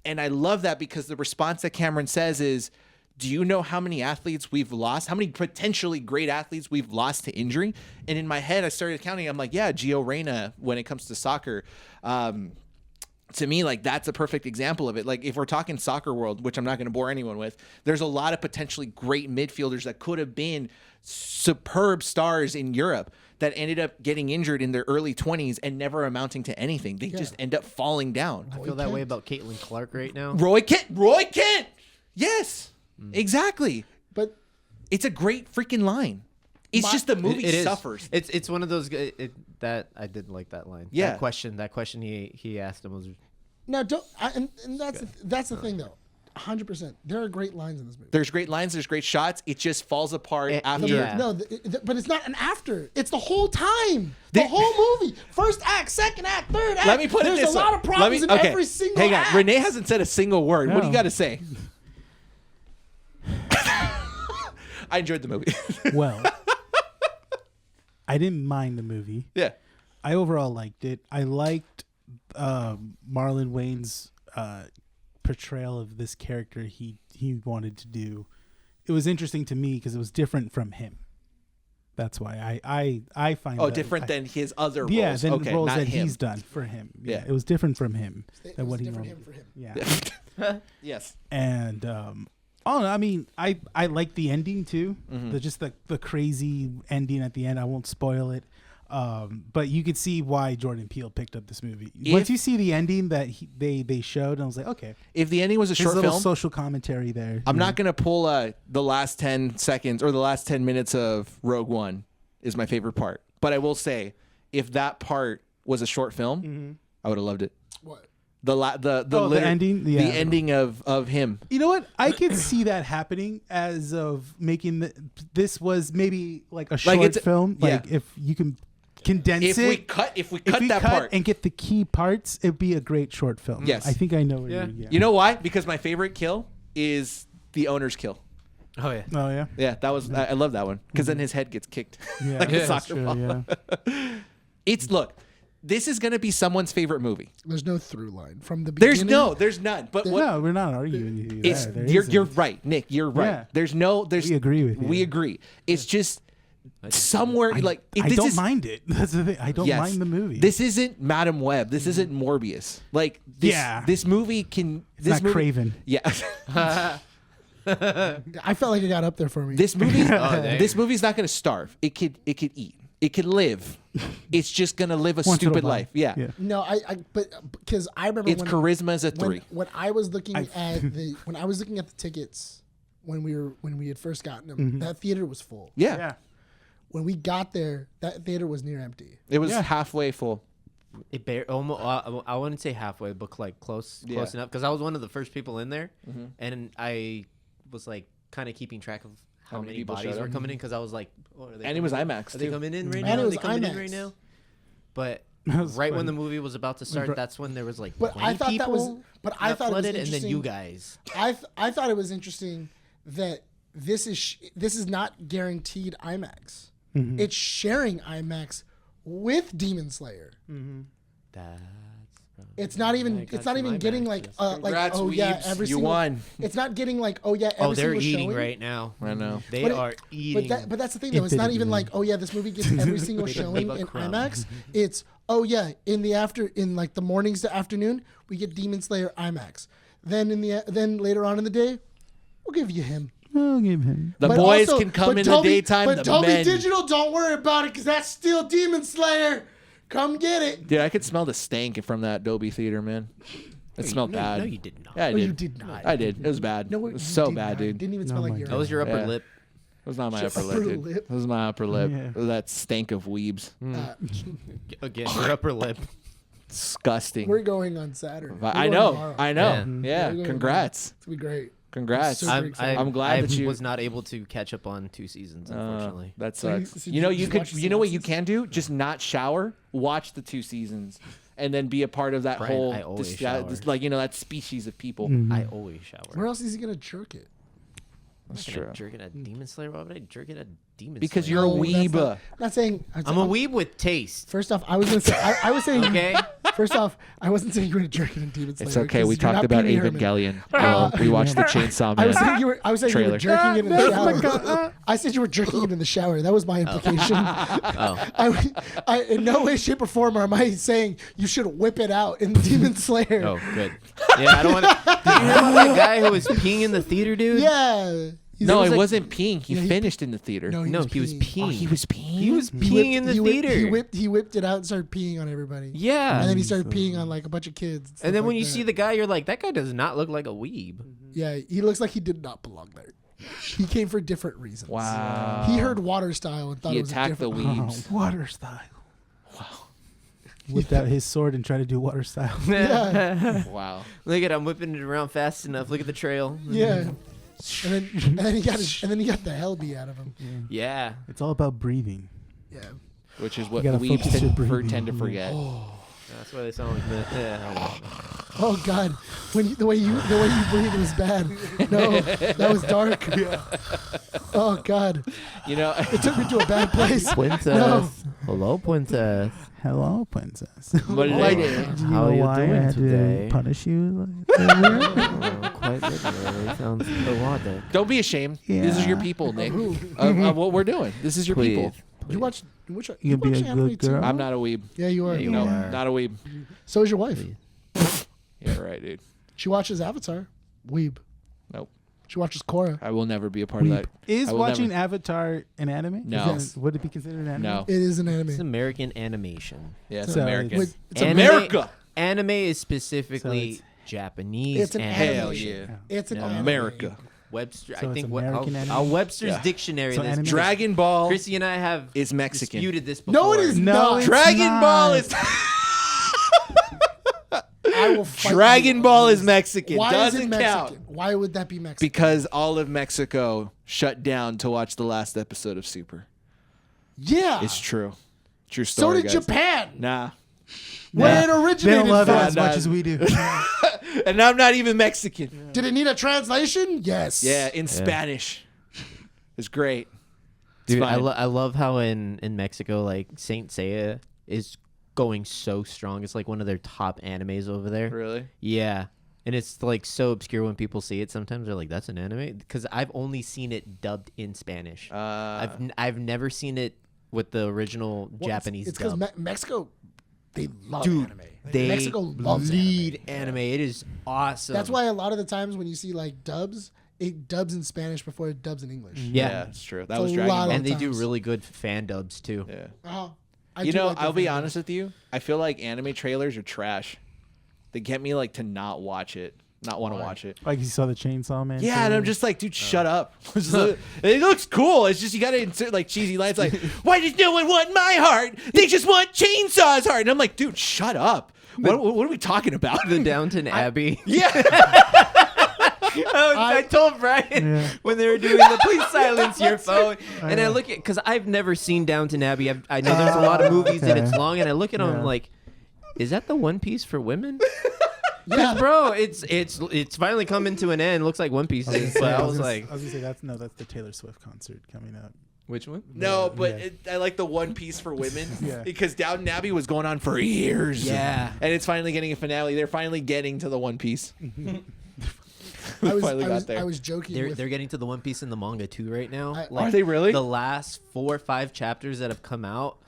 And I love that because the response that Cameron says is, do you know how many athletes we've lost? How many potentially great athletes we've lost to injury? And in my head, I started counting. I'm like, yeah, Gio Reyna, when it comes to soccer, to me, like, that's a perfect example of it. Like, if we're talking soccer world, which I'm not going to bore anyone with, there's a lot of potentially great midfielders that could have been superb stars in Europe that ended up getting injured in their early 20s and never amounting to anything. They just end up falling down. I feel that way about Caitlin Clark right now. Roy Kent. Yes, exactly. But It's a great freaking line. It's just the movie It is. suffers. It's one of those that I did like that line. Yeah. That question he asked him was now and that's the thing though. 100%. There are great lines in this movie. There's great lines. There's great shots. It just falls apart after. yeah. No, but it's not an after. It's the whole time. The whole movie. First act, second act, third act. Let me put it There's this way. a lot of problems in every single Hang act. on. Renee hasn't said a single word. What do you No. got to say? I enjoyed the movie. Well, I didn't mind the movie. Yeah. I overall liked it. I liked Marlon Wayne's portrayal of this character he wanted to do. It was interesting to me because it was different from him. That's why I find Different than his other roles. yeah than okay, roles not that him. he's done for him. Yeah. It was different from him It than was what he different normally. him for him. Yeah, Yes. and oh no, I mean I like the ending too. The crazy ending at the end. I won't spoil it. But you could see why Jordan Peele picked up this movie. Once you see the ending that they showed, and I was like, okay, If the ending was a there's short a little film, social commentary there. I'm not going to pull the last 10 seconds or the last 10 minutes of Rogue One is my favorite part. But I will say, if that part was a short film, I would have loved it. What? The ending? The Yeah. ending of him. You know what? I could see that happening as of making this was maybe like a short it's- film. yeah. Like if you can condense If it. we cut that part. and get the key parts, it'd be a great short film. Yes. I think I know what Yeah. You know why? Because my favorite kill is the owner's kill. oh yeah. Oh yeah. Yeah, that was I love that one because then his head gets kicked Yeah, like a that's soccer true, ball. yeah. Look, this is gonna be someone's favorite movie. There's no through line from the beginning. There's none. But what No, we're not arguing you. it's there. There you're isn't. right, Nick. You're right. Yeah. There's We agree with you. We agree. It's just somewhere like I this don't is, mind it. That's the thing. I don't yes. mind the movie. This isn't Madam Web. This isn't Morbius. Like this, Yeah. this movie can. it's This not movie, Craven. Yeah. I felt like it got up there for me. This movie. dang. This movie's not gonna starve. It could eat. It could live. It's just gonna live a Once in a stupid while. life. Yeah. No, but because I remember Its charisma is a 3. when I was looking at the tickets when we had first gotten them, that theater was full. Yeah. Yeah. When we got there, that theater was near empty. It was Yeah. halfway full. It almost I wouldn't say halfway, but like close Yeah. enough because I was one of the first people in there, and I was like kind of keeping track of how many many people bodies showed were up? coming in because I was like, oh, are they And it coming was in? IMAX Are they too. coming in right And now? it Are was they coming in IMAX. right now? But That was right when funny. the movie was about to start, that's when there was like But 20 I thought that was. people But I that thought it was flooded, and then interesting. you guys. I thought it was interesting that this is not guaranteed IMAX. It's sharing IMAX with Demon Slayer. That's It's not even. got It's not some even getting IMAXs. like Congrats, oh yeah, weebs. every You single. won. It's not getting like oh yeah, every Oh, they're single eating showing. right now. I know. They But it- are eating. But that's the thing though. It's not even like oh yeah, this movie gets every single They don't showing leave a in crumb. IMAX. It's oh yeah, in like the mornings to afternoon, we get Demon Slayer IMAX. Then then later on in the day, we'll give you him. I'll give him. The But boys also- can come but in Dolby- the daytime. But The Dolby men. Digital, don't worry about it because that's still Demon Slayer. Come get it. Dude, I could smell the stank from that Dolby theater, man. It smelled bad. No, you did not. Yeah, I No, did. you did not. I did. It was bad. No, it was you so did bad, not. dude. It didn't even smell Oh like my urine. That was your upper Yeah. lip. It was not my Just upper lip, upper dude. lip. It was my upper lip. Yeah. It was that stank of weebs. Again, your upper lip. Disgusting. We're going on Saturday. We're I going know. tomorrow. I know. Yeah. Yeah. We're going Congrats. It's gonna be great. Congrats. Super excited. I'm glad I that you was not able to catch up on 2 seasons, unfortunately. That So sucks. so You know, you you just could. watch the You know what you synopsis? can do? Just not shower. Watch the 2 seasons, and then be a part of that Brian, whole, I always this, shower. like that species of people. I always shower. Where else is he gonna jerk it? That's I'm not gonna true. jerk it at Demon Slayer. Why would I jerk it at Demon Because Slayer? you're a No, that's weeb. not- I'm not saying. I'm a weeb with taste. First off, I was gonna say. I was saying. Okay. First off, I wasn't saying you were gonna jerk it in Demon Slayer. It's okay. 'cause We you're talked not about Pee Wee Herman. Evangelion. We watched the Chainsaw I Man. was saying you were. I was saying you trailer. were jerking it in the shower. I said you were jerking it in the shower. That was my implication. Oh. I, in no way, shape, or form am I saying you should whip it out in Demon Slayer. Oh, good. Yeah, I don't want to. Did you hear about that guy who was peeing in the theater, dude? Yeah. He's- No, was it like- wasn't peeing. He Yeah, he- finished in the theater. No, No, he was peeing. Oh, he was peeing. He was He peeing whipped- in the he whipped- theater. He whipped it out and started peeing on everybody. Yeah. And then he started peeing on like a bunch of kids. And then stuff when like you that. see the guy, you're like, that guy does not look like a weeb. Yeah, he looks like he did not belong there. He came for different reasons. Wow. He heard water style and thought He it was a attacked the different. weebs. Water style. Wow. Whipped out his sword and tried to do water style. Yeah, Wow. Look at I'm whipping it around fast enough. Look at the trail. yeah. And then he got the hell beat out of him. Yeah. It's all about breathing. Yeah. Which is what You gotta weebs focus your breathing. tend to forget. That's why they sound like that. Yeah. Oh God, the way you breathed was bad. No, that was dark. Oh God, You know, it took me to a bad place. Princess. No. Hello, princess. Hello, princess. what Why did did- I Do you How know you why doing I had today? to punish you? earlier? Oh, quite literally. Sounds erotic. Don't be ashamed. This is your Yeah. people, Nick. Who? Of what we're doing. This is your people. You watch which? You You be watch a anime good too? girl. I'm not a weeb. Yeah, you are. Yeah, you No, are. not a weeb. So is your wife. Yeah, right, dude. She watches Avatar. Weeb. Nope. She watches Korra. I will never be a part of that. Is I will watching never- Avatar an anime? No. Would it be considered an anime? No. It is an It's anime. American animation. Yeah, it's So American. Wait, it's It's Anime- America. Anime is specifically So it's- Japanese. It's an animation. Hell animation. yeah. It's an Yeah. anime. America. Webster. So I it's think American anime? Webster's Yeah. dictionary. So This anime- Dragon Ball Chrissy and I have is Mexican. disputed this before. No, it is No, not. it's Dragon not. Ball is I will fight Dragon you. Ball is Mexican. Why Doesn't is it Mexican? count. Why would that be Mexican? Because all of Mexico shut down to watch the last episode of Super. Yeah. It's true. True so story, did guys. Japan. Nah. Where it They originated don't love it from. as much as we do. And I'm not even Mexican. Did it need a translation? Yes. Yeah, in Spanish. It's great. It's Dude, fine. I love how in Mexico, like, Saint Seiya is going so strong. It's like one of their top animes over there. Really? Yeah. And it's like so obscure when people see it. Sometimes they're like, "That's an anime," because I've only seen it dubbed in Spanish. I've never seen it with the original Well, Japanese It's because dub. Mexico, they love Dude, anime. they Mexico loves lead anime. anime. It is awesome. That's why a lot of the times when you see like dubs, it dubs in Spanish before it dubs in English. Yeah. It's true. That It's was a Dragon lot Ball. of and they do times. really good fan dubs too. Yeah. Uh-huh. I You do know, like I'll the be fan honest with you. I feel like anime trailers are trash. They get me like to not watch it, not want to watch it. Like you saw the Chainsaw Man. Yeah, and trailer? I'm just like, dude, shut up. It looks cool. It's just you got to insert like cheesy lines like, "Why does no one want my heart? They just want Chainsaw's heart." And I'm like, dude, shut up. What are we talking about? The Downton Abbey. Yeah. I told Brian Yeah. when they were doing the please silence your phone, and I look at because I've never seen Downton Abbey. I know there's a lot of movies and it's okay. long, and I look at them Yeah. like, is that the One Piece for women? Yeah. Bro, it's finally coming to an end. Looks like One Piece is, but I was like, I was gonna say that's the Taylor Swift concert coming up. Which one? No, but I like the One Piece for women because Downton Abbey was going on for years. Yeah. And it's finally getting a finale. They're finally getting to the One Piece. I was joking. They're getting to the One Piece in the manga too right now. Are they really? The last 4 or 5 chapters that have come out,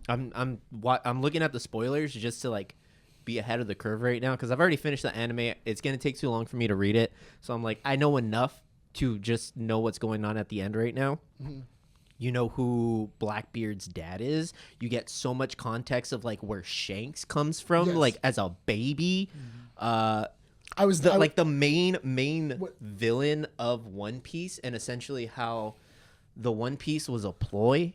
I'm looking at the spoilers just to like be ahead of the curve right now because I've already finished the anime. It's gonna take too long for me to read it, so I'm like I know enough to just know what's going on at the end right now. Mm-hmm. You know who Blackbeard's dad is. You get so much context of like where Shanks comes from, like as a baby. Mm-hmm. The main villain of One Piece, and essentially how the One Piece was a ploy.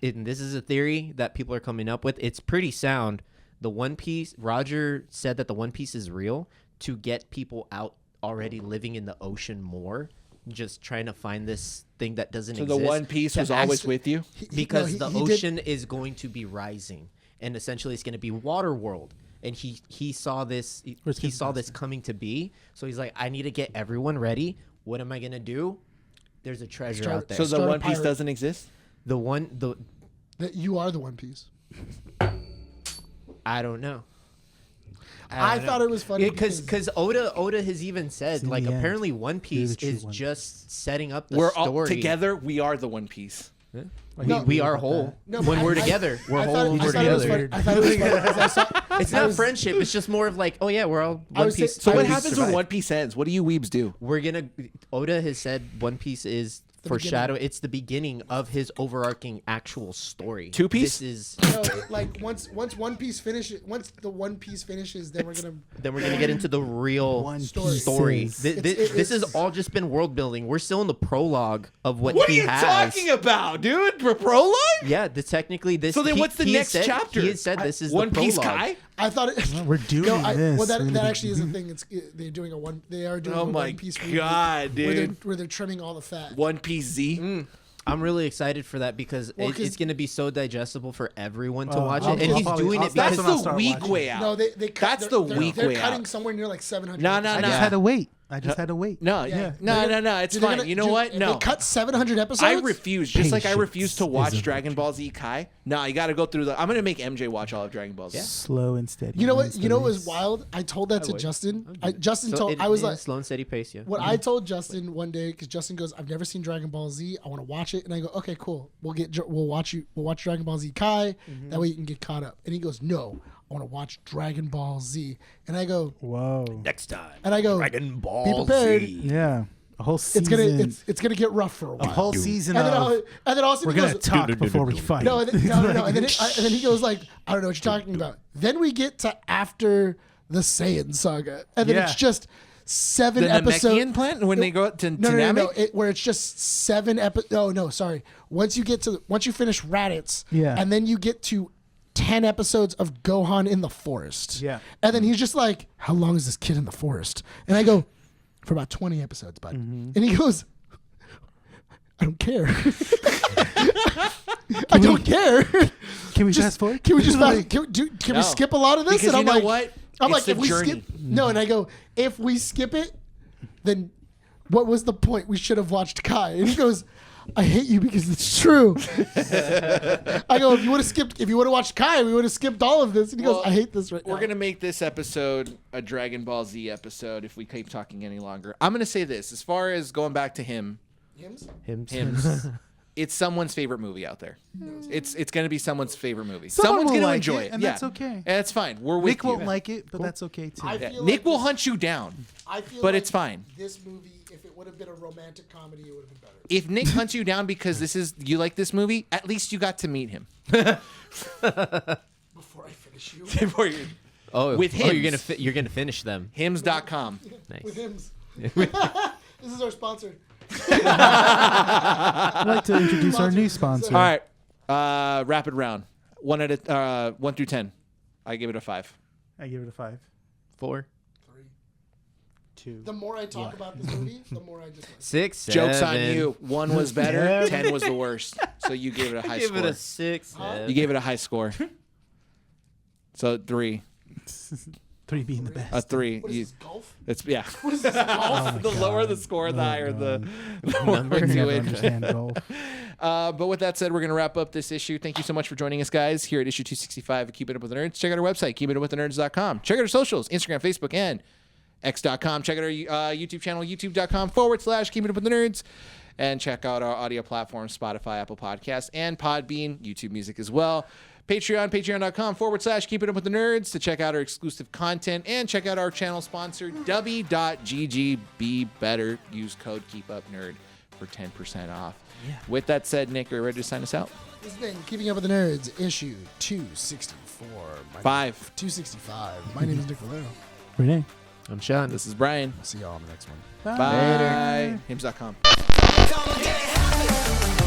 And this is a theory that people are coming up with. It's pretty sound. The One Piece, Roger said that the One Piece is real to get people out already living in the ocean more, just trying to find this thing that doesn't exist. So the One Piece was always with you? Because the ocean is going to be rising, and essentially it's going to be water world. And he saw this coming to be. So he's like, I need to get everyone ready. What am I going to do? There's a treasure out there. So the One Piece doesn't exist? That you are the One Piece. I don't know. I thought it was funny because Oda has even said like apparently One Piece is just setting up the story. We're all together. We are the One Piece. Yeah. We are whole. When we're together, we're whole. We're together. I thought it was funny. It's not friendship. It's just more of like, oh yeah, we're all One Piece. So what happens when One Piece ends? What do you weebs do? Oda has said One Piece is foreshadow. It's the beginning of his overarching actual story. Two Piece? This is like once One Piece finishes. Once the One Piece finishes, then we're gonna get into the real story. This has all just been world building. We're still in the prologue of what he has. What are you talking about, dude? Prologue? Yeah, technically this. So then, what's the next chapter? He had said this is One the Piece prologue. Kai. I thought it. Well, we're doing this. Well, that actually is a thing. They're doing a one. They are doing. Oh a my One Piece god, dude! Where they're trimming all the fat. One Piece Z. I'm really excited for that because it's going to be so digestible for everyone to watch it. it, and he's doing it. That's the weak way out. No, they cut. That's the weak way out. They're cutting somewhere near like 700. No. I just had to wait. No, it's fine. You know what? No. They cut 700 episodes? I refuse. Just like I refuse to watch Dragon Ball Z Kai. No, you got to go through I'm going to make MJ watch all of Dragon Ball Z. Slow and steady. You know what? You know what was wild? I told that to Justin. Justin told. I was like, slow and steady pace. Yeah. What I told Justin one day, because Justin goes, I've never seen Dragon Ball Z. I want to watch it, and I go, okay, cool. We'll watch Dragon Ball Z Kai. That way you can get caught up. And he goes, no. I want to watch Dragon Ball Z. And I go, whoa. Next time. And I go, Dragon Ball be prepared. Z. Yeah. A whole season. It's gonna get rough for a while. A whole season and then also we're going to talk before we fight. No. And then he goes like, I don't know what you're talking about. Then we get to after the Saiyan saga. And then it's just 7 episodes. The Namekian plant when they go to Namek? Where it's just 7 episodes. No, sorry. Once you finish Raditz, and then you get to 10 episodes of Gohan in the forest. Yeah. And then he's just like, how long is this kid in the forest? And I go, for about 20 episodes, bud. And he goes, I don't care. I don't care. Can we fast forward? Can we just can we skip a lot of this? Because and you I'm know like, what? I'm It's like, if the we journey. skip, no, and I go, if we skip it, then what was the point? We should have watched Kai. And he goes, I hate you because it's true. I go, if you would have watched Kai, we would have skipped all of this. And he goes, I hate this right now. We're going to make this episode a Dragon Ball Z episode if we keep talking any longer. I'm going to say this. As far as going back to hymns, it's someone's favorite movie out there. It's going to be someone's favorite movie. Someone's going to enjoy it. And that's okay. And that's fine. We're with Nick you. won't like it, but that's okay too. Nick will hunt you down. But it's fine. This movie, if it would have been a romantic comedy, it would have been better. If Nick hunts you down because you like this movie, at least you got to meet him. Before I finish you. With hymns. You're gonna finish them. Hymns.com. Nice. With hymns. This is our sponsor. I'd like to introduce our new sponsor. All right. Rapid round. 1 through 10. I give it a 5. I give it a 5. 4. 3. 2. The more I talk about this movie, the more I just 6. 7. Joke's on you. 1 was better. 10 was the worst. So you gave it a high Give score. it a 6. You gave it a high score. So 3. 3 being the best. A 3. What is this, golf? It's yeah. What is this, golf? Oh The my lower God. the score, the Oh higher God. the Number. we're I never doing. understand golf. But with that said, we're going to wrap up this issue. Thank you so much for joining us, guys, here at issue 265 of Keep It Up With the Nerds. Check out our website, keepitupwiththenerds.com. Check out our socials, Instagram, Facebook, and x.com. Check out our YouTube channel, youtube.com/Keep It Up With the Nerds. And check out our audio platforms, Spotify, Apple Podcasts, and Podbean, YouTube Music as well. patreon.com/Keep It Up With the Nerds to check out our exclusive content and check out our channel sponsor, W.GG. Be better. Use code KeepUpNerd for 10% off. Yeah. With that said, Nick, are you ready to sign us out? This has been Keeping Up With the Nerds, issue 264. 265. My name is Nick Valero. Rene. I'm Sean. This is Bryan. See y'all on the next one. Bye. Hims.com. Come and get happy.